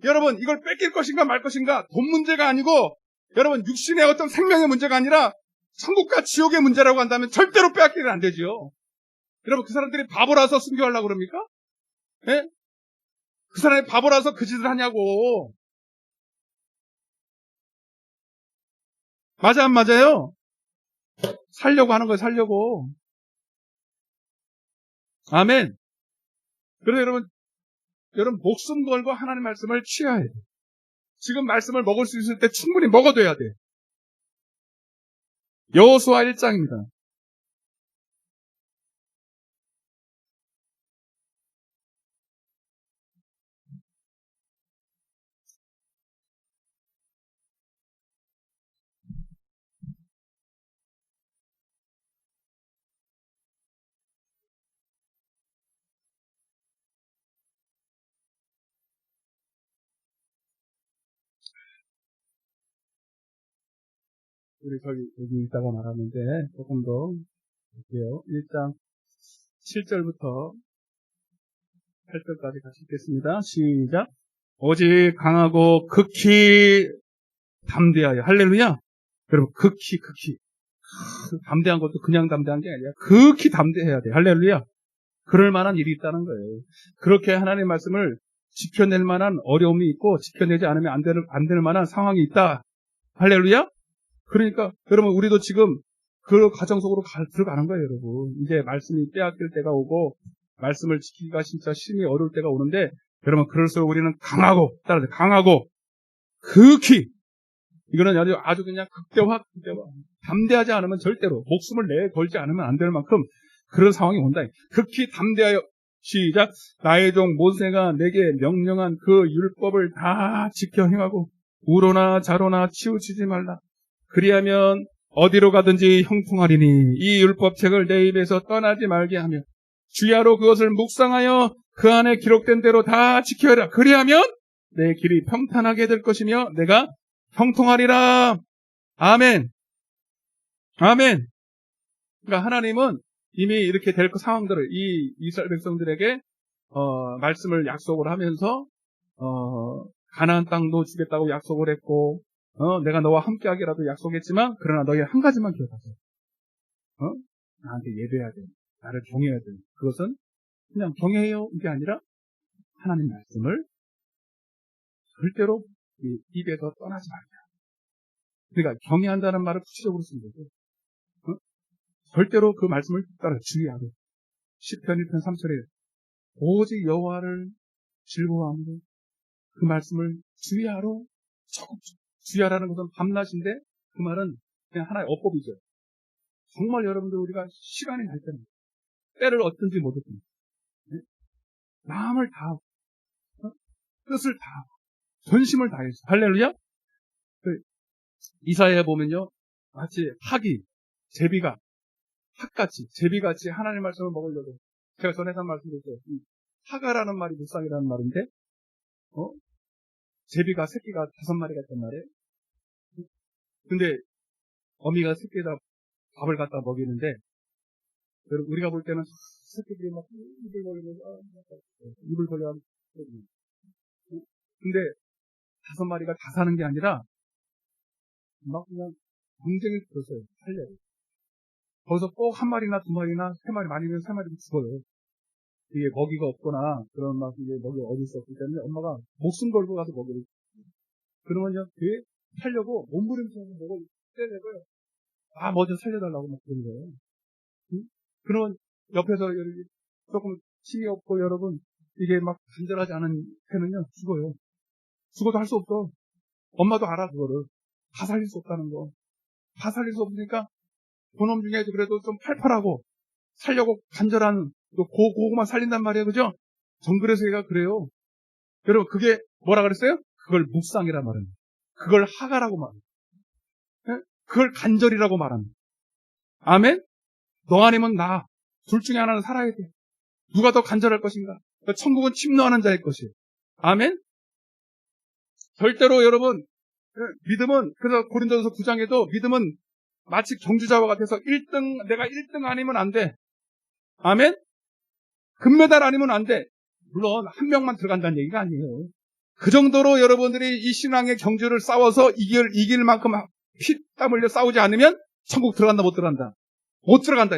여러분 이걸 뺏길 것인가 말 것인가 돈 문제가 아니고 여러분 육신의 어떤 생명의 문제가 아니라 천국과 지옥의 문제라고 한다면 절대로 빼앗기는 안 되죠. 여러분 그 사람들이 바보라서 순교하려고 그럽니까? 예? 그 사람이 바보라서 그 짓을 하냐고. 맞아 안 맞아요? 살려고 하는 거예요. 살려고. 아멘. 그래서 여러분 목숨 걸고 하나님 말씀을 취해야 돼요. 지금 말씀을 먹을 수 있을 때 충분히 먹어둬야 돼. 여호수아 1장입니다. 우리 여기 있다가 말하는데 조금 더 볼게요. 1장 7절부터 8절까지 같이 읽겠습니다. 시작. 오직 강하고 극히 담대하여. 할렐루야. 여러분, 극히. 담대한 것도 그냥 담대한 게 아니라 극히 담대해야 돼. 할렐루야. 그럴 만한 일이 있다는 거예요. 그렇게 하나님의 말씀을 지켜낼 만한 어려움이 있고 지켜내지 않으면 안 될 만한 상황이 있다. 할렐루야. 그러니까 여러분, 우리도 지금 그 과정 속으로 들어가는 거예요. 여러분, 이제 말씀이 빼앗길 때가 오고 말씀을 지키기가 진짜 심히 어려울 때가 오는데, 여러분, 그럴수록 우리는 강하고, 따라서 강하고 극히, 이거는 아주 그냥 극대화. 담대하지 않으면 절대로 목숨을 내걸지 않으면 안 될 만큼 그런 상황이 온다. 극히 담대하여. 시작. 나의 종 모세가 내게 명령한 그 율법을 다 지켜 행하고 우로나 좌로나 치우치지 말라. 그리하면 어디로 가든지 형통하리니 이 율법책을 내 입에서 떠나지 말게 하며 주야로 그것을 묵상하여 그 안에 기록된 대로 다 지켜라. 그리하면 내 길이 평탄하게 될 것이며 내가 형통하리라. 아멘. 그러니까 하나님은 이미 이렇게 될 상황들을 이 이스라엘 백성들에게 말씀을 약속을 하면서 가나안 땅도 주겠다고 약속을 했고 내가 너와 함께하기라도 약속했지만 그러나 너희 한 가지만 기억하세요. 나한테 예배해야 돼. 나를 경외해야 돼. 그것은 그냥 경외해요 이게 아니라 하나님 말씀을 절대로 입에서 떠나지 말자. 그러니까 경외한다는 말을 구체적으로 쓰는 거죠. 절대로 그 말씀을 따라 주의하고. 시편 1편 3절에 오직 여호와를 즐거워하므로 그 말씀을 주의하러 적극적으로. 주의하라는 것은 밤낮인데 그 말은 그냥 하나의 어법이죠. 정말 여러분들 우리가 시간이 날 때는 때를 얻든지 못 얻든지 마음을 다하고 뜻을 다하고 전심을 다해서. 할렐루야. 이사야에 보면요, 마치 제비같이 하나님의 말씀을 먹으려고. 제가 전에 한 말씀드렸죠. 하가라는 말이 묵상이라는 말인데, 제비가 새끼가 5마리가 있단 말이에요. 근데 어미가 새끼에다 밥을 갖다 먹이는데, 우리가 볼 때는 새끼들이 막 입을 벌리고 근데 5마리가 다 사는 게 아니라 막 그냥 경쟁을 들었어요. 살려요. 거기서 꼭 1마리나 2마리나 3마리, 많이면 3마리도 죽어요. 이게 먹이가 없거나 그런 막 이게 먹이가 어디 있었기 때문에 엄마가 목숨 걸고 가서 먹이를. 그러면요, 그게 살려고 몸부림쳐서 먹을 떼내고요. 먼저 살려달라고 막 그런 거예요. 그러면 옆에서 조금 힘이 없고 여러분 이게 막 간절하지 않은 새는요 죽어요. 죽어도 할 수 없어. 엄마도 알아 그거를. 다 살릴 수 없다는 거. 다 살릴 수 없으니까 그놈 중에 그래도 좀 팔팔하고 살려고 간절한 그거만 살린단 말이에요. 그죠? 정글의 세계가 그래요. 여러분 그게 뭐라 그랬어요? 그걸 묵상이란 말은. 그걸 하가라고 말합니다. 그걸 간절이라고 말합니다. 아멘? 너 아니면 나. 둘 중에 하나는 살아야 돼. 누가 더 간절할 것인가? 천국은 침노하는 자의 것이에요. 아멘? 절대로 여러분 믿음은, 그래서 고린도전서 9장에도 믿음은 마치 경주자와 같아서 내가 1등 아니면 안 돼. 아멘? 금메달 아니면 안 돼. 물론 한 명만 들어간다는 얘기가 아니에요. 그 정도로 여러분들이 이 신앙의 경주를 싸워서 이길 만큼 피땀 흘려 싸우지 않으면 천국 들어간다 못 들어간다. 못 들어간다.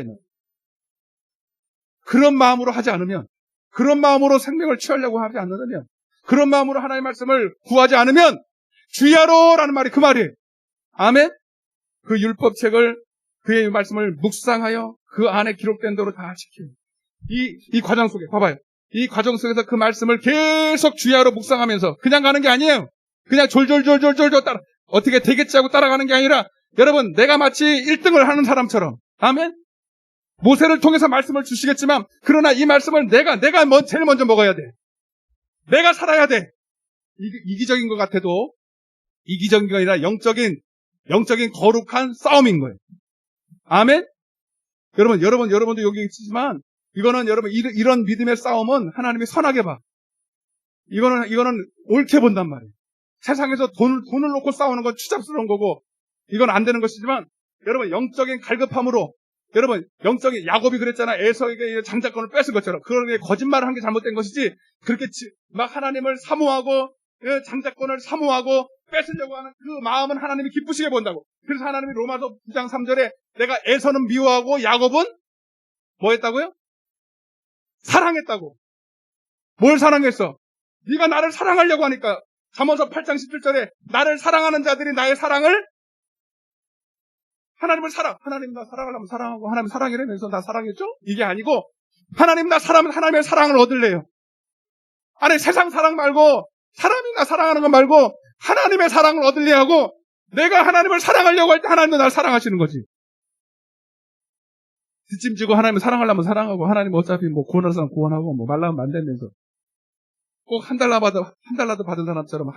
그런 마음으로 하지 않으면, 그런 마음으로 생명을 취하려고 하지 않는다면, 그런 마음으로 하나님의 말씀을 구하지 않으면 주야로라는 말이 그 말이에요. 아멘? 그 율법책을 그의 말씀을 묵상하여 그 안에 기록된 대로 다 지켜요. 이 과정 속에 봐봐요. 이 과정 속에서 그 말씀을 계속 주야로 묵상하면서 그냥 가는 게 아니에요. 그냥 졸졸 따라 어떻게 되겠지 하고 따라가는 게 아니라 여러분 내가 마치 1등을 하는 사람처럼 아멘? 모세를 통해서 말씀을 주시겠지만 그러나 이 말씀을 내가 제일 먼저 먹어야 돼. 내가 살아야 돼. 이기적인 것 같아도 이기적인 게 아니라 영적인 거룩한 싸움인 거예요. 아멘? 여러분도 여기 있지만 이거는 여러분 이런 믿음의 싸움은 하나님이 선하게 봐. 이거는 옳게 본단 말이에요. 세상에서 돈을 놓고 싸우는 건 추잡스러운 거고 이건 안 되는 것이지만 여러분 영적인 갈급함으로 여러분 영적인 야곱이 그랬잖아. 에서에게 장자권을 뺏은 것처럼 그런 게 거짓말을 한 게 잘못된 것이지 그렇게 막 하나님을 사모하고 장자권을 사모하고 뺏으려고 하는 그 마음은 하나님이 기쁘시게 본다고. 그래서 하나님이 로마서 9장 3절에 내가 에서는 미워하고 야곱은 뭐 했다고요? 사랑했다고. 뭘 사랑했어? 네가 나를 사랑하려고 하니까 잠언서 8장 17절에 나를 사랑하는 자들이 나의 사랑을 하나님을 하나님 나 사랑하려면 사랑하고 하나님 사랑이라면서 나 사랑했죠? 이게 아니고 하나님 나 사랑하면 하나님의 사랑을 얻을래요. 아니 세상 사랑 말고 사람이 나 사랑하는 것 말고 하나님의 사랑을 얻으려 하고 내가 하나님을 사랑하려고 할 때 하나님도 나를 사랑하시는 거지. 뒷짐지고 하나님을 사랑하려면 사랑하고 하나님 어차피 뭐 구원할 사람 구원하고 뭐 말라면 안 된다면서 꼭 한 달러도 받은 사람처럼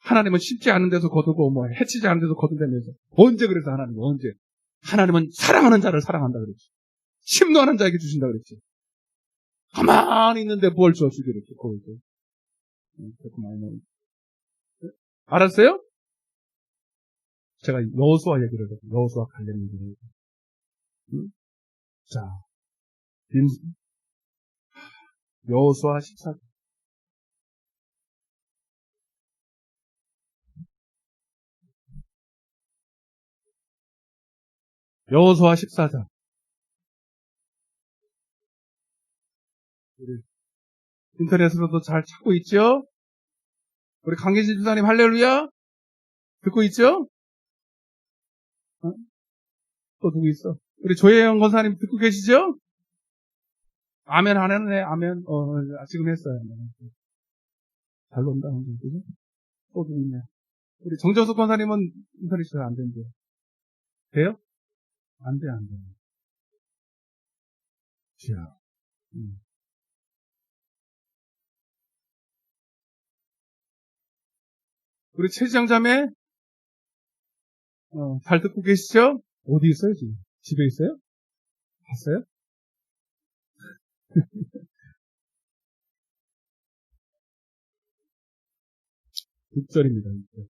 하나님은 쉽지 않은 데서 거두고 뭐 해치지 않은 데서 거둔다면서 언제 그래서 하나님은 사랑하는 자를 사랑한다 그랬지. 심노하는 자에게 주신다 그랬지. 가만히 있는데 뭘 주었지 그랬지. 알았어요? 제가 여호수아 얘기를 해요. 여호수아 관련 얘기를 해요. 응? 자, 여호수아 14장. 여호수아 14장. 우리 인터넷으로도 잘 찾고 있죠? 우리 강계진 주사님 할렐루야? 듣고 있죠? 어? 또 누구 있어? 우리 조혜영 권사님 듣고 계시죠? 아멘 하네, 아멘. 지금 했어요. 잘 논다, 그죠? 또 누구 있네. 우리 정정숙 권사님은 인터넷이 잘 안 된대요. 돼요? 안 돼. 자, 우리 최지영 자매, 잘 듣고 계시죠? 어디 있어요, 지금? 집에 있어요? 봤어요? 6절입니다. 6절.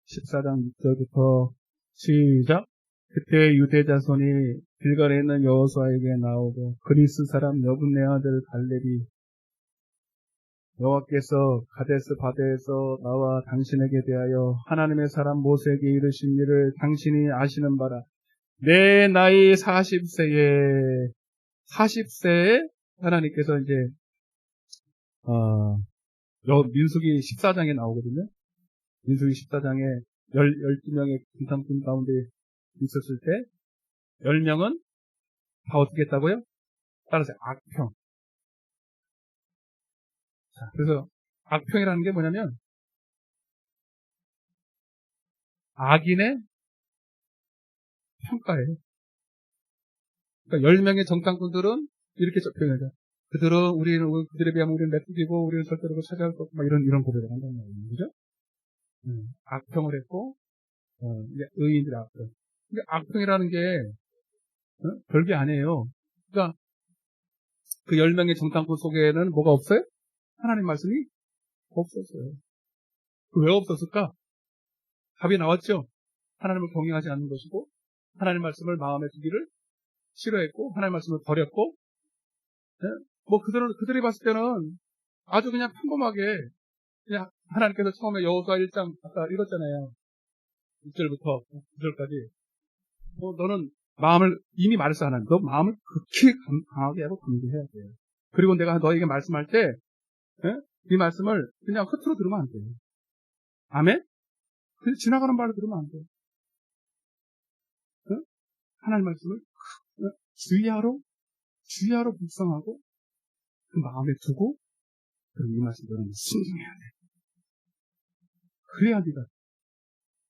14장 6절부터 시작. 그때 유대 자손이 길갈에 있는 여호수아에게 나오고 그리스 사람 여분네 아들 갈렙이 여호와께서 가데스 바데에서 나와 당신에게 대하여 하나님의 사람 모세에게 이르신 일을 당신이 아시는 바라. 내 나이 40세에 하나님께서 이제 민수기 14장에 나오거든요. 민수기 14장에 12명의 군탐꾼 가운데 있었을 때 10명은 다 어떻게 했다고요? 따라서 악평. 자, 그래서 악평이라는 게 뭐냐면 악인의 평가예요. 그러니까 10명의 정탐꾼들은 이렇게 표현하죠. 그들에 비하면 우리는 메뚜기고 우리는 절대로 차지할 수 없고 막 이런 고백을 한단 말이에요. 그죠? 악평을 했고 의인들의 악평. 근데 악평이라는 게 별게 아니에요. 그러니까 그 10명의 정탐꾼 속에는 뭐가 없어요? 하나님 말씀이 없었어요. 왜 없었을까? 답이 나왔죠. 하나님을 경외하지 않는 것이고 하나님 말씀을 마음에 두기를 싫어했고 하나님 말씀을 버렸고 뭐 그들이 봤을 때는 아주 그냥 평범하게 그냥 하나님께서 처음에 여호수아 1장 아까 읽었잖아요. 6절부터 9절까지 너는 마음을 이미 말했어. 하나님 너 마음을 극히 강하게 하고 강조해야 돼요. 그리고 내가 너에게 말씀할 때 이 말씀을 그냥 허투루 들으면 안 돼요. 아멘? 그냥 지나가는 말로 들으면 안 돼요. 하나님 말씀을 주의하러 묵상하고 그 마음에 두고 그럼 이 말씀 너는 순종해야 돼. 그래야 네가.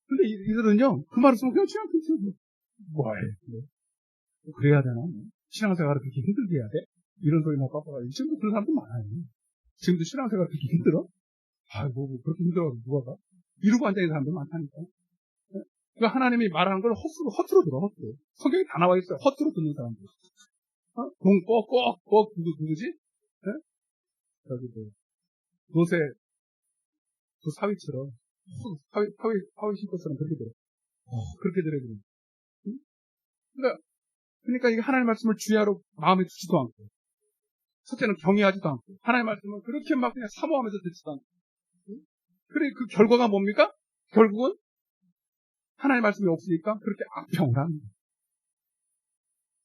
근데 이들은요 그 말을 쓰면 그냥 뭐해? 그래야 되나? 신앙생활을 그렇게 힘들게 해야 돼? 이런 소리 막 빠빠가 지금도 그런 사람도 많아요. 지금도 신앙생활 그렇게 힘들어? 그렇게 힘들어 누가 가? 이러고 앉아있는 사람들 많다니까. 그러니까 하나님이 말하는 걸 허투루 들어, 허투루. 성경에 다 나와 있어요. 허투루 듣는 사람들. 꼭 누구지? 저기 요새 그 사위처럼 사위 신고처럼 그렇게 들어. 그렇게 들어요. 그러니까 이게 하나님의 말씀을 주야로 마음에 두지도 않고, 첫째는 경외하지도 않고, 하나님의 말씀을 그렇게 막 그냥 사모하면서 듣지도 않고. 그래, 그 결과가 뭡니까? 결국은 하나님의 말씀이 없으니까 그렇게 악평을 합니다.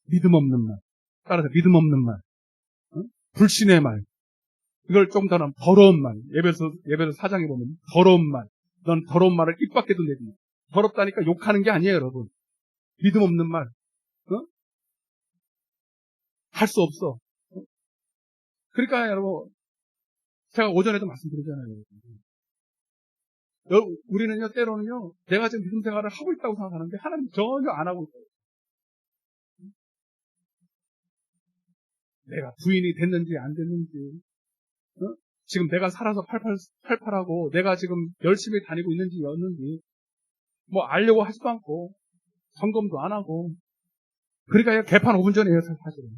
믿음 없는 말. 따라서 믿음 없는 말. 불신의 말. 이걸 좀 더는 더러운 말. 예배서 4장에 보면 더러운 말. 넌 더러운 말을 입 밖에도 내지 마. 더럽다니까 욕하는 게 아니에요, 여러분. 믿음 없는 말. 할 수 없어. 그러니까 여러분, 제가 오전에도 말씀드렸잖아요. 우리는요, 때로는요, 내가 지금 믿음 생활을 하고 있다고 생각하는데 하나님 전혀 안 하고 있어요. 내가 부인이 됐는지 안 됐는지, 지금 내가 살아서 팔팔하고 내가 지금 열심히 다니고 있는지 였는지 뭐 알려고 하지도 않고 점검도 안 하고. 그러니까 개판 5분 전이에요, 사실은.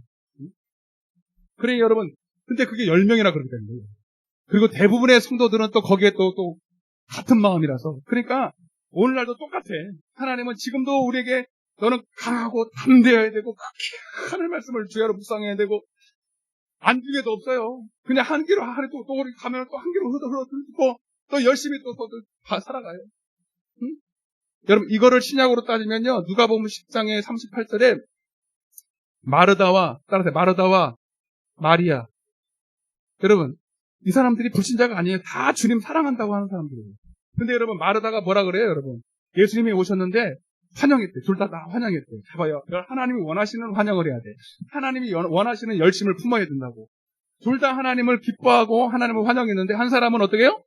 그래, 여러분. 근데 그게 10명이나 그렇게 되는 거예요. 그리고 대부분의 성도들은 또 거기에 또 같은 마음이라서. 그러니까 오늘날도 똑같아. 하나님은 지금도 우리에게 너는 강하고 담대해야 되고 하늘 말씀을 주야로 묵상해야 되고 안 중에도 없어요. 그냥 한 길로 또 우리 가면 또 한 길로 흘러들고 또 열심히 또 살아가요. 응? 여러분, 이거를 신약으로 따지면요, 누가복음 10장의 38절에 마르다와 마리아. 여러분, 이 사람들이 불신자가 아니에요. 다 주님 사랑한다고 하는 사람들이에요. 근데 여러분, 마르다가 뭐라 그래요, 여러분? 예수님이 오셨는데 환영했대. 둘 다 환영했대. 봐봐요. 하나님이 원하시는 환영을 해야 돼. 하나님이 원하시는 열심을 품어야 된다고. 둘 다 하나님을 기뻐하고 하나님을 환영했는데 한 사람은 어떻게 해요?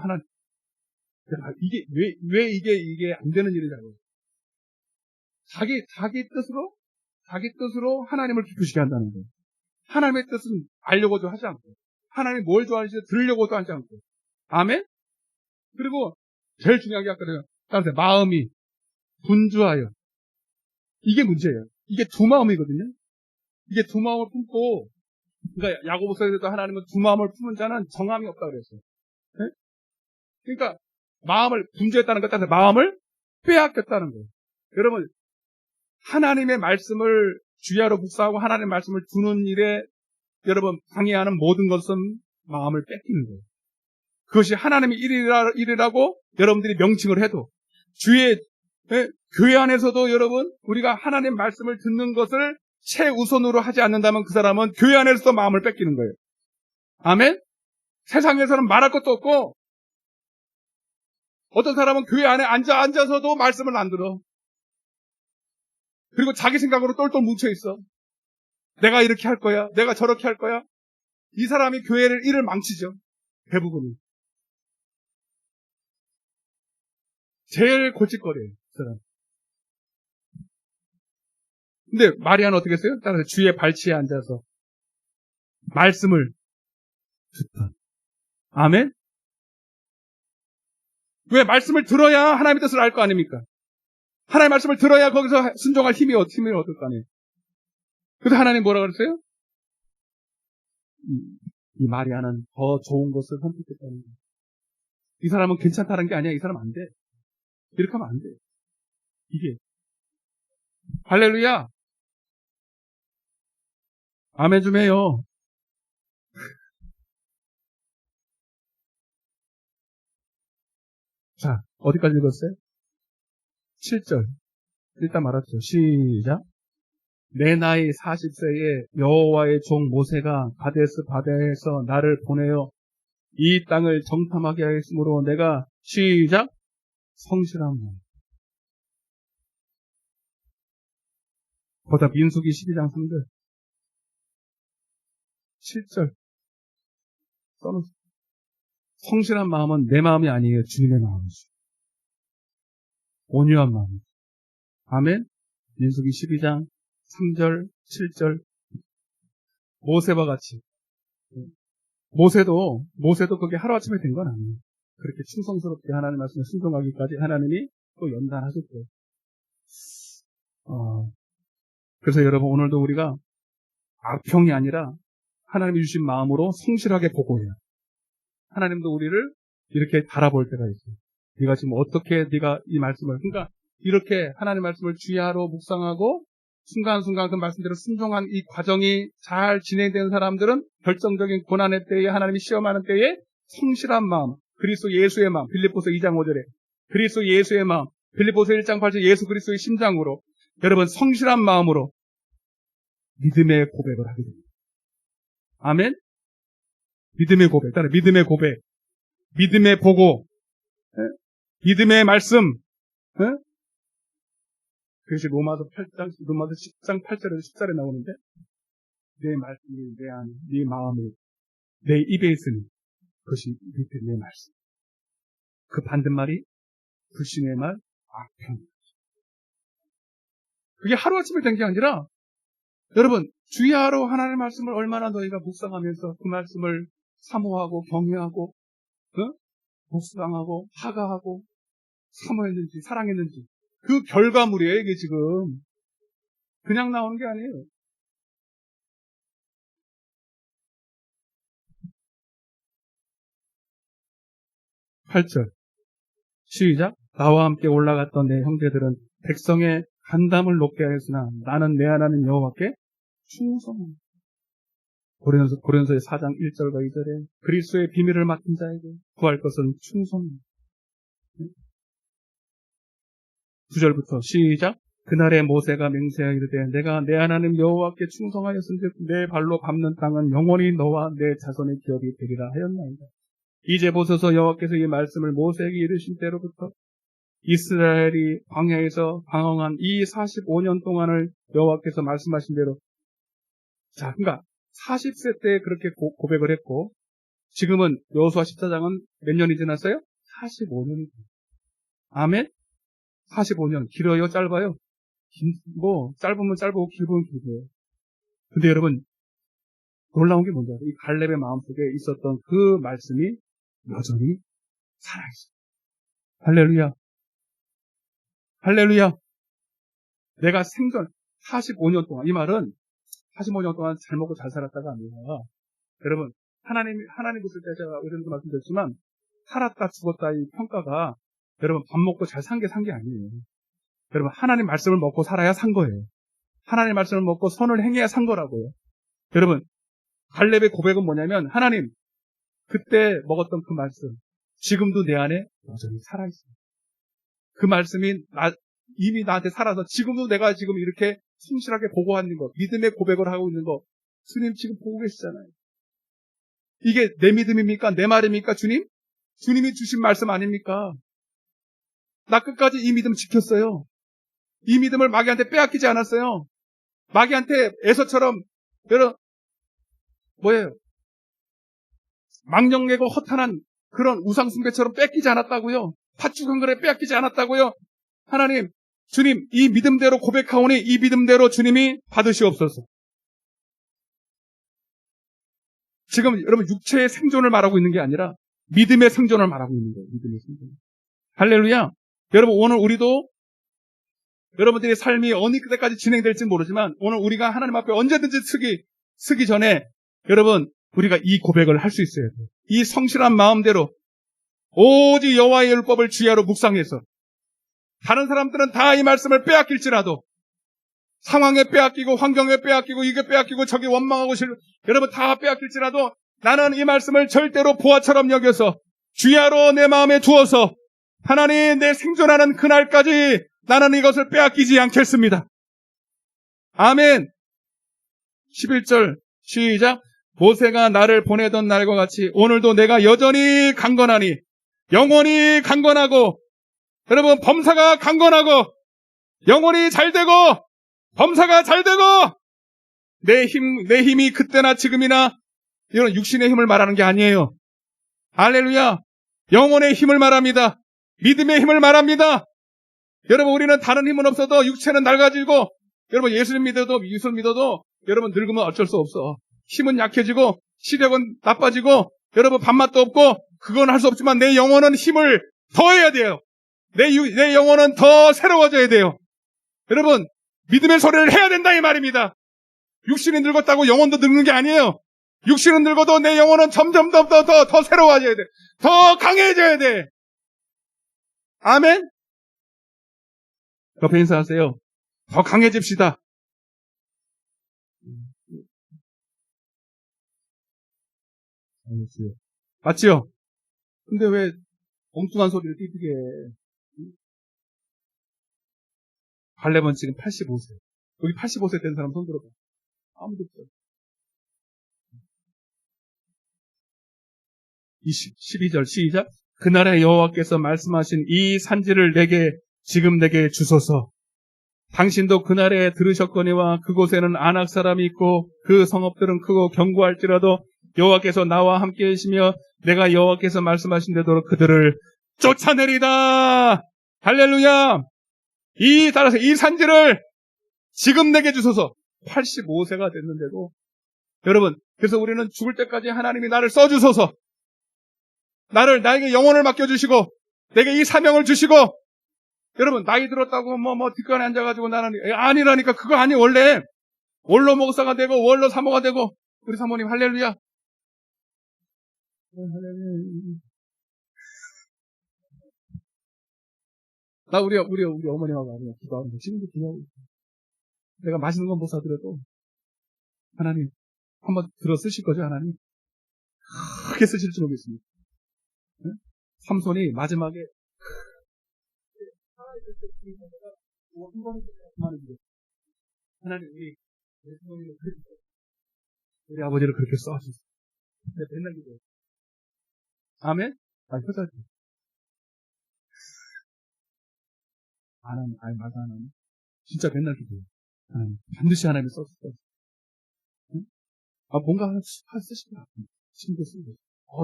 하나님. 이게 왜 이게 안 되는 일이냐고. 자기 뜻으로 하나님을 기쁘시게 한다는 거예요. 하나님의 뜻은 알려고도 하지 않고, 하나님이 뭘 좋아하는지 들으려고도 하지 않고. 아멘? 그리고 제일 중요한 게 아까 따라서 마음이 분주하여. 이게 문제예요. 이게 두 마음이거든요. 이게 두 마음을 품고, 그러니까 야고보서에서도 하나님은 두 마음을 품은 자는 정함이 없다고 그랬어요. 네? 그러니까 마음을 분주했다는 것 따라서 마음을 빼앗겼다는 거예요. 여러분, 하나님의 말씀을 주야로 묵상하고 하나님의 말씀을 두는 일에 여러분 방해하는 모든 것은 마음을 뺏기는 거예요. 그것이 하나님의 일이라고 여러분들이 명칭을 해도 주의 교회 안에서도 여러분 우리가 하나님 말씀을 듣는 것을 최우선으로 하지 않는다면 그 사람은 교회 안에서도 마음을 뺏기는 거예요. 아멘? 세상에서는 말할 것도 없고 어떤 사람은 교회 안에 앉아서도 말씀을 안 들어. 그리고 자기 생각으로 똘똘 뭉쳐있어. 내가 이렇게 할 거야. 내가 저렇게 할 거야. 이 사람이 교회를 일을 망치죠. 대부분이. 제일 골칫거리예요. 그 사람. 근데 마리아는 어떻게 했어요? 따라서 주의 발치에 앉아서 말씀을 듣던. 아멘? 왜 말씀을 들어야 하나님의 뜻을 알 거 아닙니까? 하나님의 말씀을 들어야 거기서 순종할 힘을 얻을 거 아니에요. 그래서 하나님 뭐라고 그랬어요? 이 마리아는 더 좋은 것을 선택했다는 거예요. 이 사람은 괜찮다는 게 아니야. 이 사람 안 돼. 이렇게 하면 안 돼. 이게. 할렐루야. 아멘 좀 해요. 자, 어디까지 읽었어요? 7절. 일단 말았죠. 시작. 내 나이 40세에 여호와의 종 모세가 가데스 바네아에서 나를 보내어 이 땅을 정탐하게 하였으므로 내가 시작. 성실한 마음. 보다 민수기 12장 3절. 7절. 써놓으세요. 성실한 마음은 내 마음이 아니에요. 주님의 마음이죠. 온유한 마음. 아멘. 민수기 12장 3절, 7절. 모세와 같이. 모세도 그게 하루아침에 된 건 아니에요. 그렇게 충성스럽게 하나님 말씀에 순종하기까지 하나님이 또 연단하셨대요. 그래서 여러분 오늘도 우리가 악평이 아니라 하나님이 주신 마음으로 성실하게 보고해요. 하나님도 우리를 이렇게 바라볼 때가 있어요. 네가 지금 어떻게 네가 이 말씀을, 그러니까 이렇게 하나님의 말씀을 주야로 묵상하고 순간순간 그 말씀대로 순종한 이 과정이 잘 진행되는 사람들은 결정적인 고난의 때에, 하나님이 시험하는 때에 성실한 마음, 그리스도 예수의 마음, 빌립보서 2장 5절에 그리스도 예수의 마음, 빌립보서 1장 8절 예수 그리스도의 심장으로 여러분 성실한 마음으로 믿음의 고백을 하게 됩니다. 아멘? 믿음의 고백, 따라 믿음의 고백, 믿음의 보고, 믿음의 말씀, 그것이 로마서 10장 8절에서 10절에 나오는데, 내 말씀이 내 안에, 네 마음에, 내 입에 있으니, 그것이 믿음의 말씀. 그 반대말이 불신의 말, 악평. 그게 하루아침에 된 게 아니라, 여러분, 주야로 하나님의 말씀을 얼마나 너희가 묵상하면서 그 말씀을 사모하고, 경외하고, 묵상하고, 하가하고, 사모했는지, 사랑했는지. 그 결과물이에요, 이게 지금. 그냥 나오는 게 아니에요. (8절) 시작. 나와 함께 올라갔던 내 형제들은 백성의 간담을 높게 하였으나 나는 내 하나님 여호와께 충성합니다. 고린도서의 4장 1절과 2절에 그리스도의 비밀을 맡은 자에게 구할 것은 충성입니다. 9절부터 시작. 그날에 모세가 맹세하여 이르되 내가 내 하나님 여호와께 충성하였은즉 내 발로 밟는 땅은 영원히 너와 내 자손의 기업이 되리라 하였나이다. 이제 보소서 여호와께서 이 말씀을 모세에게 이르신 때로부터 이스라엘이 광야에서 방황한 이 45년 동안을 여호와께서 말씀하신 대로, 자, 그러니까 40세 때 그렇게 고백을 했고 지금은 여호수아 14장은 몇 년이 지났어요? 45년이. 아멘? 45년. 길어요? 짧아요? 짧으면 짧고 길면 길고요. 근데 여러분, 놀라운 게 뭔지 알아요? 이 갈렙의 마음속에 있었던 그 말씀이 여전히 살아있어요. 할렐루야. 할렐루야. 내가 생전 45년 동안, 이 말은 45년 동안 잘 먹고 잘 살았다가 아니라, 여러분, 하나님 있을 때 제가 의전도 말씀드렸지만, 살았다 죽었다 이 평가가, 여러분, 밥 먹고 잘 산 게 아니에요. 여러분, 하나님 말씀을 먹고 살아야 산 거예요. 하나님 말씀을 먹고 선을 행해야 산 거라고요. 여러분, 갈렙의 고백은 뭐냐면, 하나님, 그때 먹었던 그 말씀, 지금도 내 안에 여전히 살아있어요. 그 말씀이 이미 나한테 살아서 지금도 내가 지금 이렇게 성실하게 보고하는 것, 믿음의 고백을 하고 있는 것, 주님 지금 보고 계시잖아요. 이게 내 믿음입니까? 내 말입니까? 주님? 주님이 주신 말씀 아닙니까? 나 끝까지 이 믿음 지켰어요. 이 믿음을 마귀한테 빼앗기지 않았어요. 마귀한테 에서처럼, 여러분, 뭐예요? 망령되고 허탄한 그런 우상숭배처럼 뺏기지 않았다고요. 팥죽 한 그릇 빼앗기지 않았다고요. 하나님, 주님, 이 믿음대로 고백하오니 이 믿음대로 주님이 받으시옵소서. 지금 여러분 육체의 생존을 말하고 있는 게 아니라 믿음의 생존을 말하고 있는 거예요. 믿음의 생존. 할렐루야. 여러분, 오늘 우리도 여러분들의 삶이 어느 때까지 진행될지 모르지만 오늘 우리가 하나님 앞에 언제든지 서기 전에 여러분 우리가 이 고백을 할 수 있어야 돼요. 이 성실한 마음대로 오직 여호와의 율법을 주야로 묵상해서 다른 사람들은 다 이 말씀을 빼앗길지라도 상황에 빼앗기고 환경에 빼앗기고 이게 빼앗기고 저게 원망하고 여러분 다 빼앗길지라도 나는 이 말씀을 절대로 보화처럼 여겨서 주야로 내 마음에 두어서 하나님 내 생존하는 그날까지 나는 이것을 빼앗기지 않겠습니다. 아멘. 11절 시작. 모세가 나를 보내던 날과 같이 오늘도 내가 여전히 강건하니 영원히 강건하고 여러분 범사가 강건하고 영원히 잘되고 범사가 잘되고 내 힘이 그때나 지금이나 이런 육신의 힘을 말하는 게 아니에요. 할렐루야. 영혼의 힘을 말합니다. 믿음의 힘을 말합니다. 여러분 우리는 다른 힘은 없어도 육체는 낡아지고 여러분 예수님 믿어도 여러분 늙으면 어쩔 수 없어. 힘은 약해지고 시력은 나빠지고 여러분 밥맛도 없고 그건 할 수 없지만 내 영혼은 힘을 더해야 돼요. 내 영혼은 더 새로워져야 돼요. 여러분 믿음의 소리를 해야 된다 이 말입니다. 육신이 늙었다고 영혼도 늙는 게 아니에요. 육신은 늙어도 내 영혼은 점점 더 새로워져야 돼. 더 강해져야 돼. 아멘? 옆에 인사하세요. 더 강해집시다. 알겠어요. 맞지요? 근데 왜 엉뚱한 소리를 띠띠게 해? 발레본 지금 85세. 여기 85세 된 사람 손 들어봐. 아무도 없어요. 12절 시작. 그날에 여호와께서 말씀하신 이 산지를 지금 내게 주소서. 당신도 그날에 들으셨거니와 그곳에는 아낙 사람이 있고 그 성읍들은 크고 견고할지라도 여호와께서 나와 함께 계시며 내가 여호와께서 말씀하신 대로 그들을 쫓아내리다. 할렐루야. 따라서 이 산지를 지금 내게 주소서. 85세가 됐는데도 여러분, 그래서 우리는 죽을 때까지 하나님이 나를 써주소서. 나에게 영혼을 맡겨주시고 내게 이 사명을 주시고. 여러분, 나이 들었다고 뒷간에 앉아가지고 나는 아니라니까. 그거 아니. 원래 원로 목사가 되고 원로 사모가 되고. 우리 사모님 할렐루야. 나 우리 어머니하고 아니야. 기도하는데 지금도 기도하고 있어. 내가 맛있는 건 못 사드려도 하나님 한번 들어 쓰실 거죠. 하나님 크게 쓰실지 모르겠습니다. 네? 삼손이 마지막에 하나님 우리 아버지를 그렇게 써주세요. 내가 맨날 기도해. 아멘? 효자지. 말도 안 하네. 진짜 맨날 기도해. 반드시 하나님이 써주세요. 응? 뭔가 하나 쓰시더라. 친구 쓰고.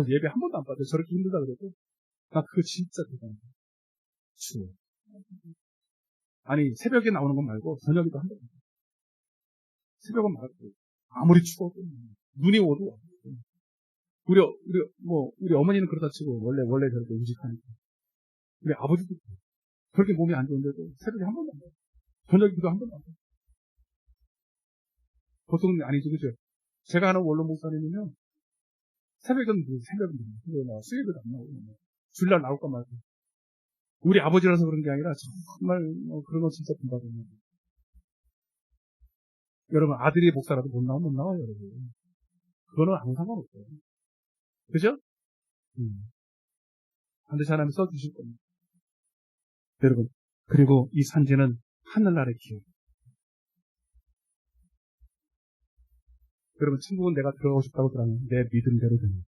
예배 한 번도 안 받아요. 저렇게 힘들다 그래도. 나 그거 진짜 대단해. 추워. 아니, 새벽에 나오는 건 말고, 저녁에도 한 번. 새벽은 말고, 아무리 추워도, 눈이 오도. 우리 어머니는 그렇다 치고, 원래 저렇게 음식하니까. 우리 아버지도 그렇게 몸이 안 좋은데도 새벽에 한 번도 안 봐요. 저녁에도 한 번도 안 봐요. 보통은 아니죠, 그죠? 제가 아는 원로 목사님은요, 새벽은 나와, 수요일도 안 나오고, 주일날 나올까 말까. 우리 아버지라서 그런 게 아니라, 정말, 그런 거 진짜 금방이에요. 여러분, 아들이 목사라도 못 나와요, 여러분. 그거는 아무 상관없어요. 그죠? 반드시 하나님 써주실 겁니다. 여러분, 그리고 이 산지는 하늘나라의 기업. 여러분, 천국은 내가 들어가고 싶다고 그러면 내 믿음대로 되는,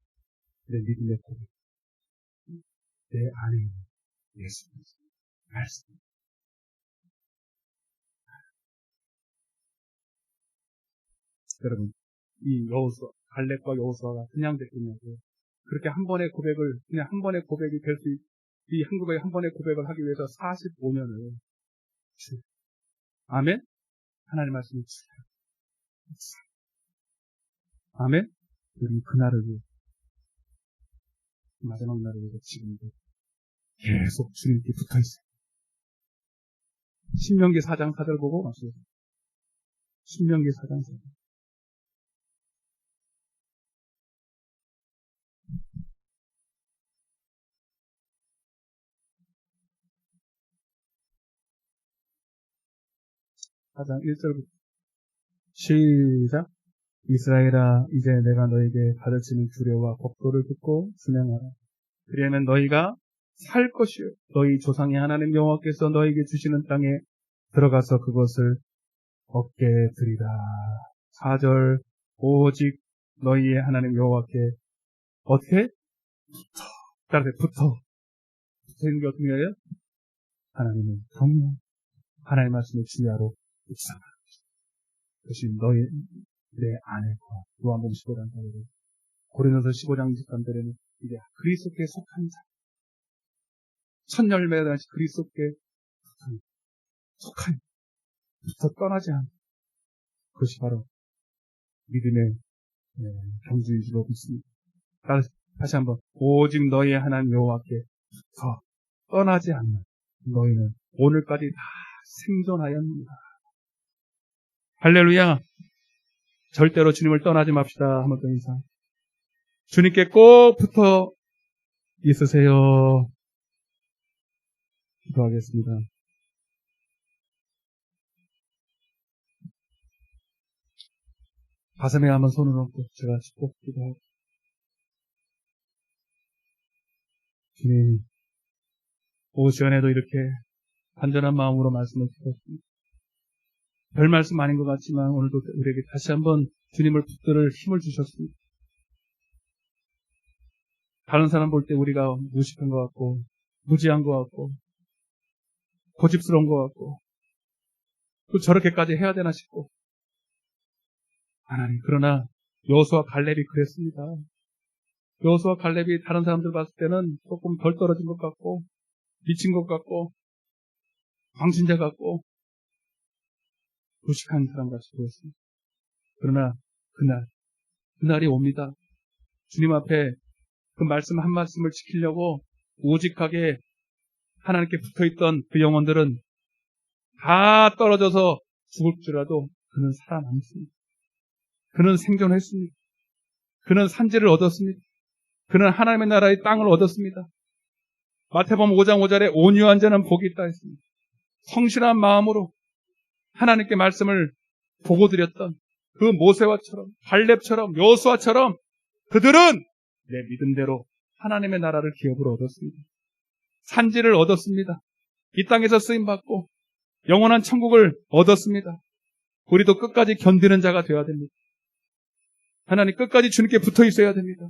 내 믿음의 고백. 내 안에 있는 예수 말씀. 여러분, 이 갈렙과 여호수아가 그냥 됐겠냐고요. 그렇게 한 번의 고백을, 그냥 한 번의 고백이 될 수, 이 한국에 한 번의 고백을 하기 위해서 45년을 아멘? 하나님 말씀이 주세요. 아멘? 우리 그날을 위해, 마지막 날을 위해서 지금도 계속 주님께 붙어 있어요. 신명기 4장 4절 보고 마시죠. 신명기 4장 4절. 사장 1절부터 시작. 이스라엘아, 이제 내가 너에게 가르치는 주례와 법도를 듣고 순행하라. 그리하면 너희가 살 것이요 너희 조상의 하나님 여호와께서 너희에게 주시는 땅에 들어가서 그것을 얻게 되리라. 4절. 오직 너희의 하나님 여호와께 어떻게? 붙어 있는 게 어떤 거예요? 하나님의 경외, 하나님의 말씀을 주야로 묵상하라. 그것이 내 안에과 요한복음 15장 가운데 고린도서 15장 23절에는 이제 그리스도께 속한 자, 첫 열매가 다시 그리스도께 속한 부터 떠나지 않는 그것이 바로 믿음의 경주인 줄로 믿습니다. 다시 한번 오직 너희의 하나님 여호와께 떠나지 않는 너희는 오늘까지 다 생존하였느니라. 할렐루야. 절대로 주님을 떠나지 맙시다. 한 번 더 인사. 주님께 꼭 붙어 있으세요. 기도하겠습니다. 가슴에 한번 손을 얹고 제가 축복 기도하고 주님, 오후 시간에도 이렇게 간절한 마음으로 말씀을 드렸습니다. 별 말씀 아닌 것 같지만 오늘도 우리에게 다시 한번 주님을 붙들을 힘을 주셨습니다. 다른 사람 볼 때 우리가 무식한 것 같고 무지한 것 같고 고집스러운 것 같고 또 저렇게까지 해야 되나 싶고 하나님, 그러나 여호수아 갈렙이 그랬습니다. 여호수아 갈렙이 다른 사람들 봤을 때는 조금 덜 떨어진 것 같고 미친 것 같고 광신자 같고 무식한 사람 같이 보였습니다. 그러나 그날이 옵니다. 주님 앞에 그 말씀 한 말씀을 지키려고 오직하게 하나님께 붙어있던 그 영혼들은 다 떨어져서 죽을지라도 그는 살아남습니다. 그는 생존했습니다. 그는 산지를 얻었습니다. 그는 하나님의 나라의 땅을 얻었습니다. 마태복음 5장 5절에 온유한 자는 복이 있다 했습니다. 성실한 마음으로 하나님께 말씀을 보고 드렸던 그 모세와처럼 갈렙처럼 여호수아처럼 그들은 내 믿음대로 하나님의 나라를 기업으로 얻었습니다. 산지를 얻었습니다. 이 땅에서 쓰임받고 영원한 천국을 얻었습니다. 우리도 끝까지 견디는 자가 되어야 됩니다. 하나님, 끝까지 주님께 붙어 있어야 됩니다.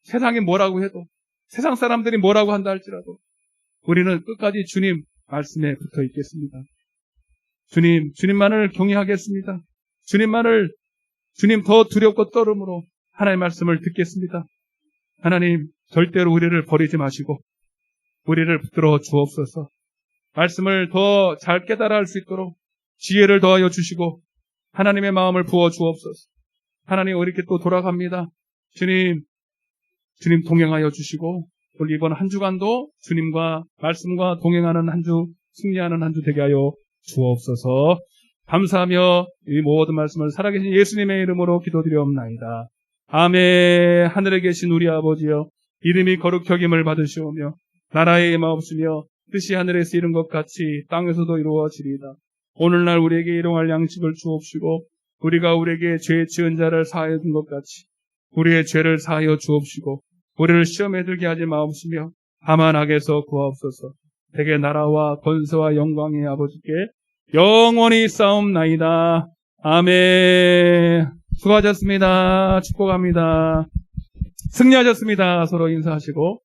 세상이 뭐라고 해도, 세상 사람들이 뭐라고 한다 할지라도 우리는 끝까지 주님 말씀에 붙어 있겠습니다. 주님만을 경외하겠습니다. 주님 더 두렵고 떨음으로 하나님의 말씀을 듣겠습니다. 하나님, 절대로 우리를 버리지 마시고 우리를 붙들어 주옵소서. 말씀을 더 잘 깨달아 할 수 있도록 지혜를 더하여 주시고 하나님의 마음을 부어 주옵소서. 하나님, 이렇게 또 돌아갑니다. 주님 동행하여 주시고 우리 이번 한 주간도 주님과 말씀과 동행하는 한 주, 승리하는 한 주 되게 하여 주옵소서. 감사하며 이 모든 말씀을 살아계신 예수님의 이름으로 기도드리옵나이다. 아멘. 하늘에 계신 우리 아버지여, 이름이 거룩히 여김을 받으시오며 나라의 임하옵시며 뜻이 하늘에서 이룬 것 같이 땅에서도 이루어지리이다. 오늘날 우리에게 일용할 양식을 주옵시고 우리가 우리에게 죄 지은 자를 사하여 준 것 같이 우리의 죄를 사하여 주옵시고 우리를 시험에 들게 하지 마옵시며 다만 악에서 구하옵소서. 대개 나라와 권세와 영광의 아버지께 영원히 싸움나이다. 아멘. 수고하셨습니다. 축복합니다. 승리하셨습니다. 서로 인사하시고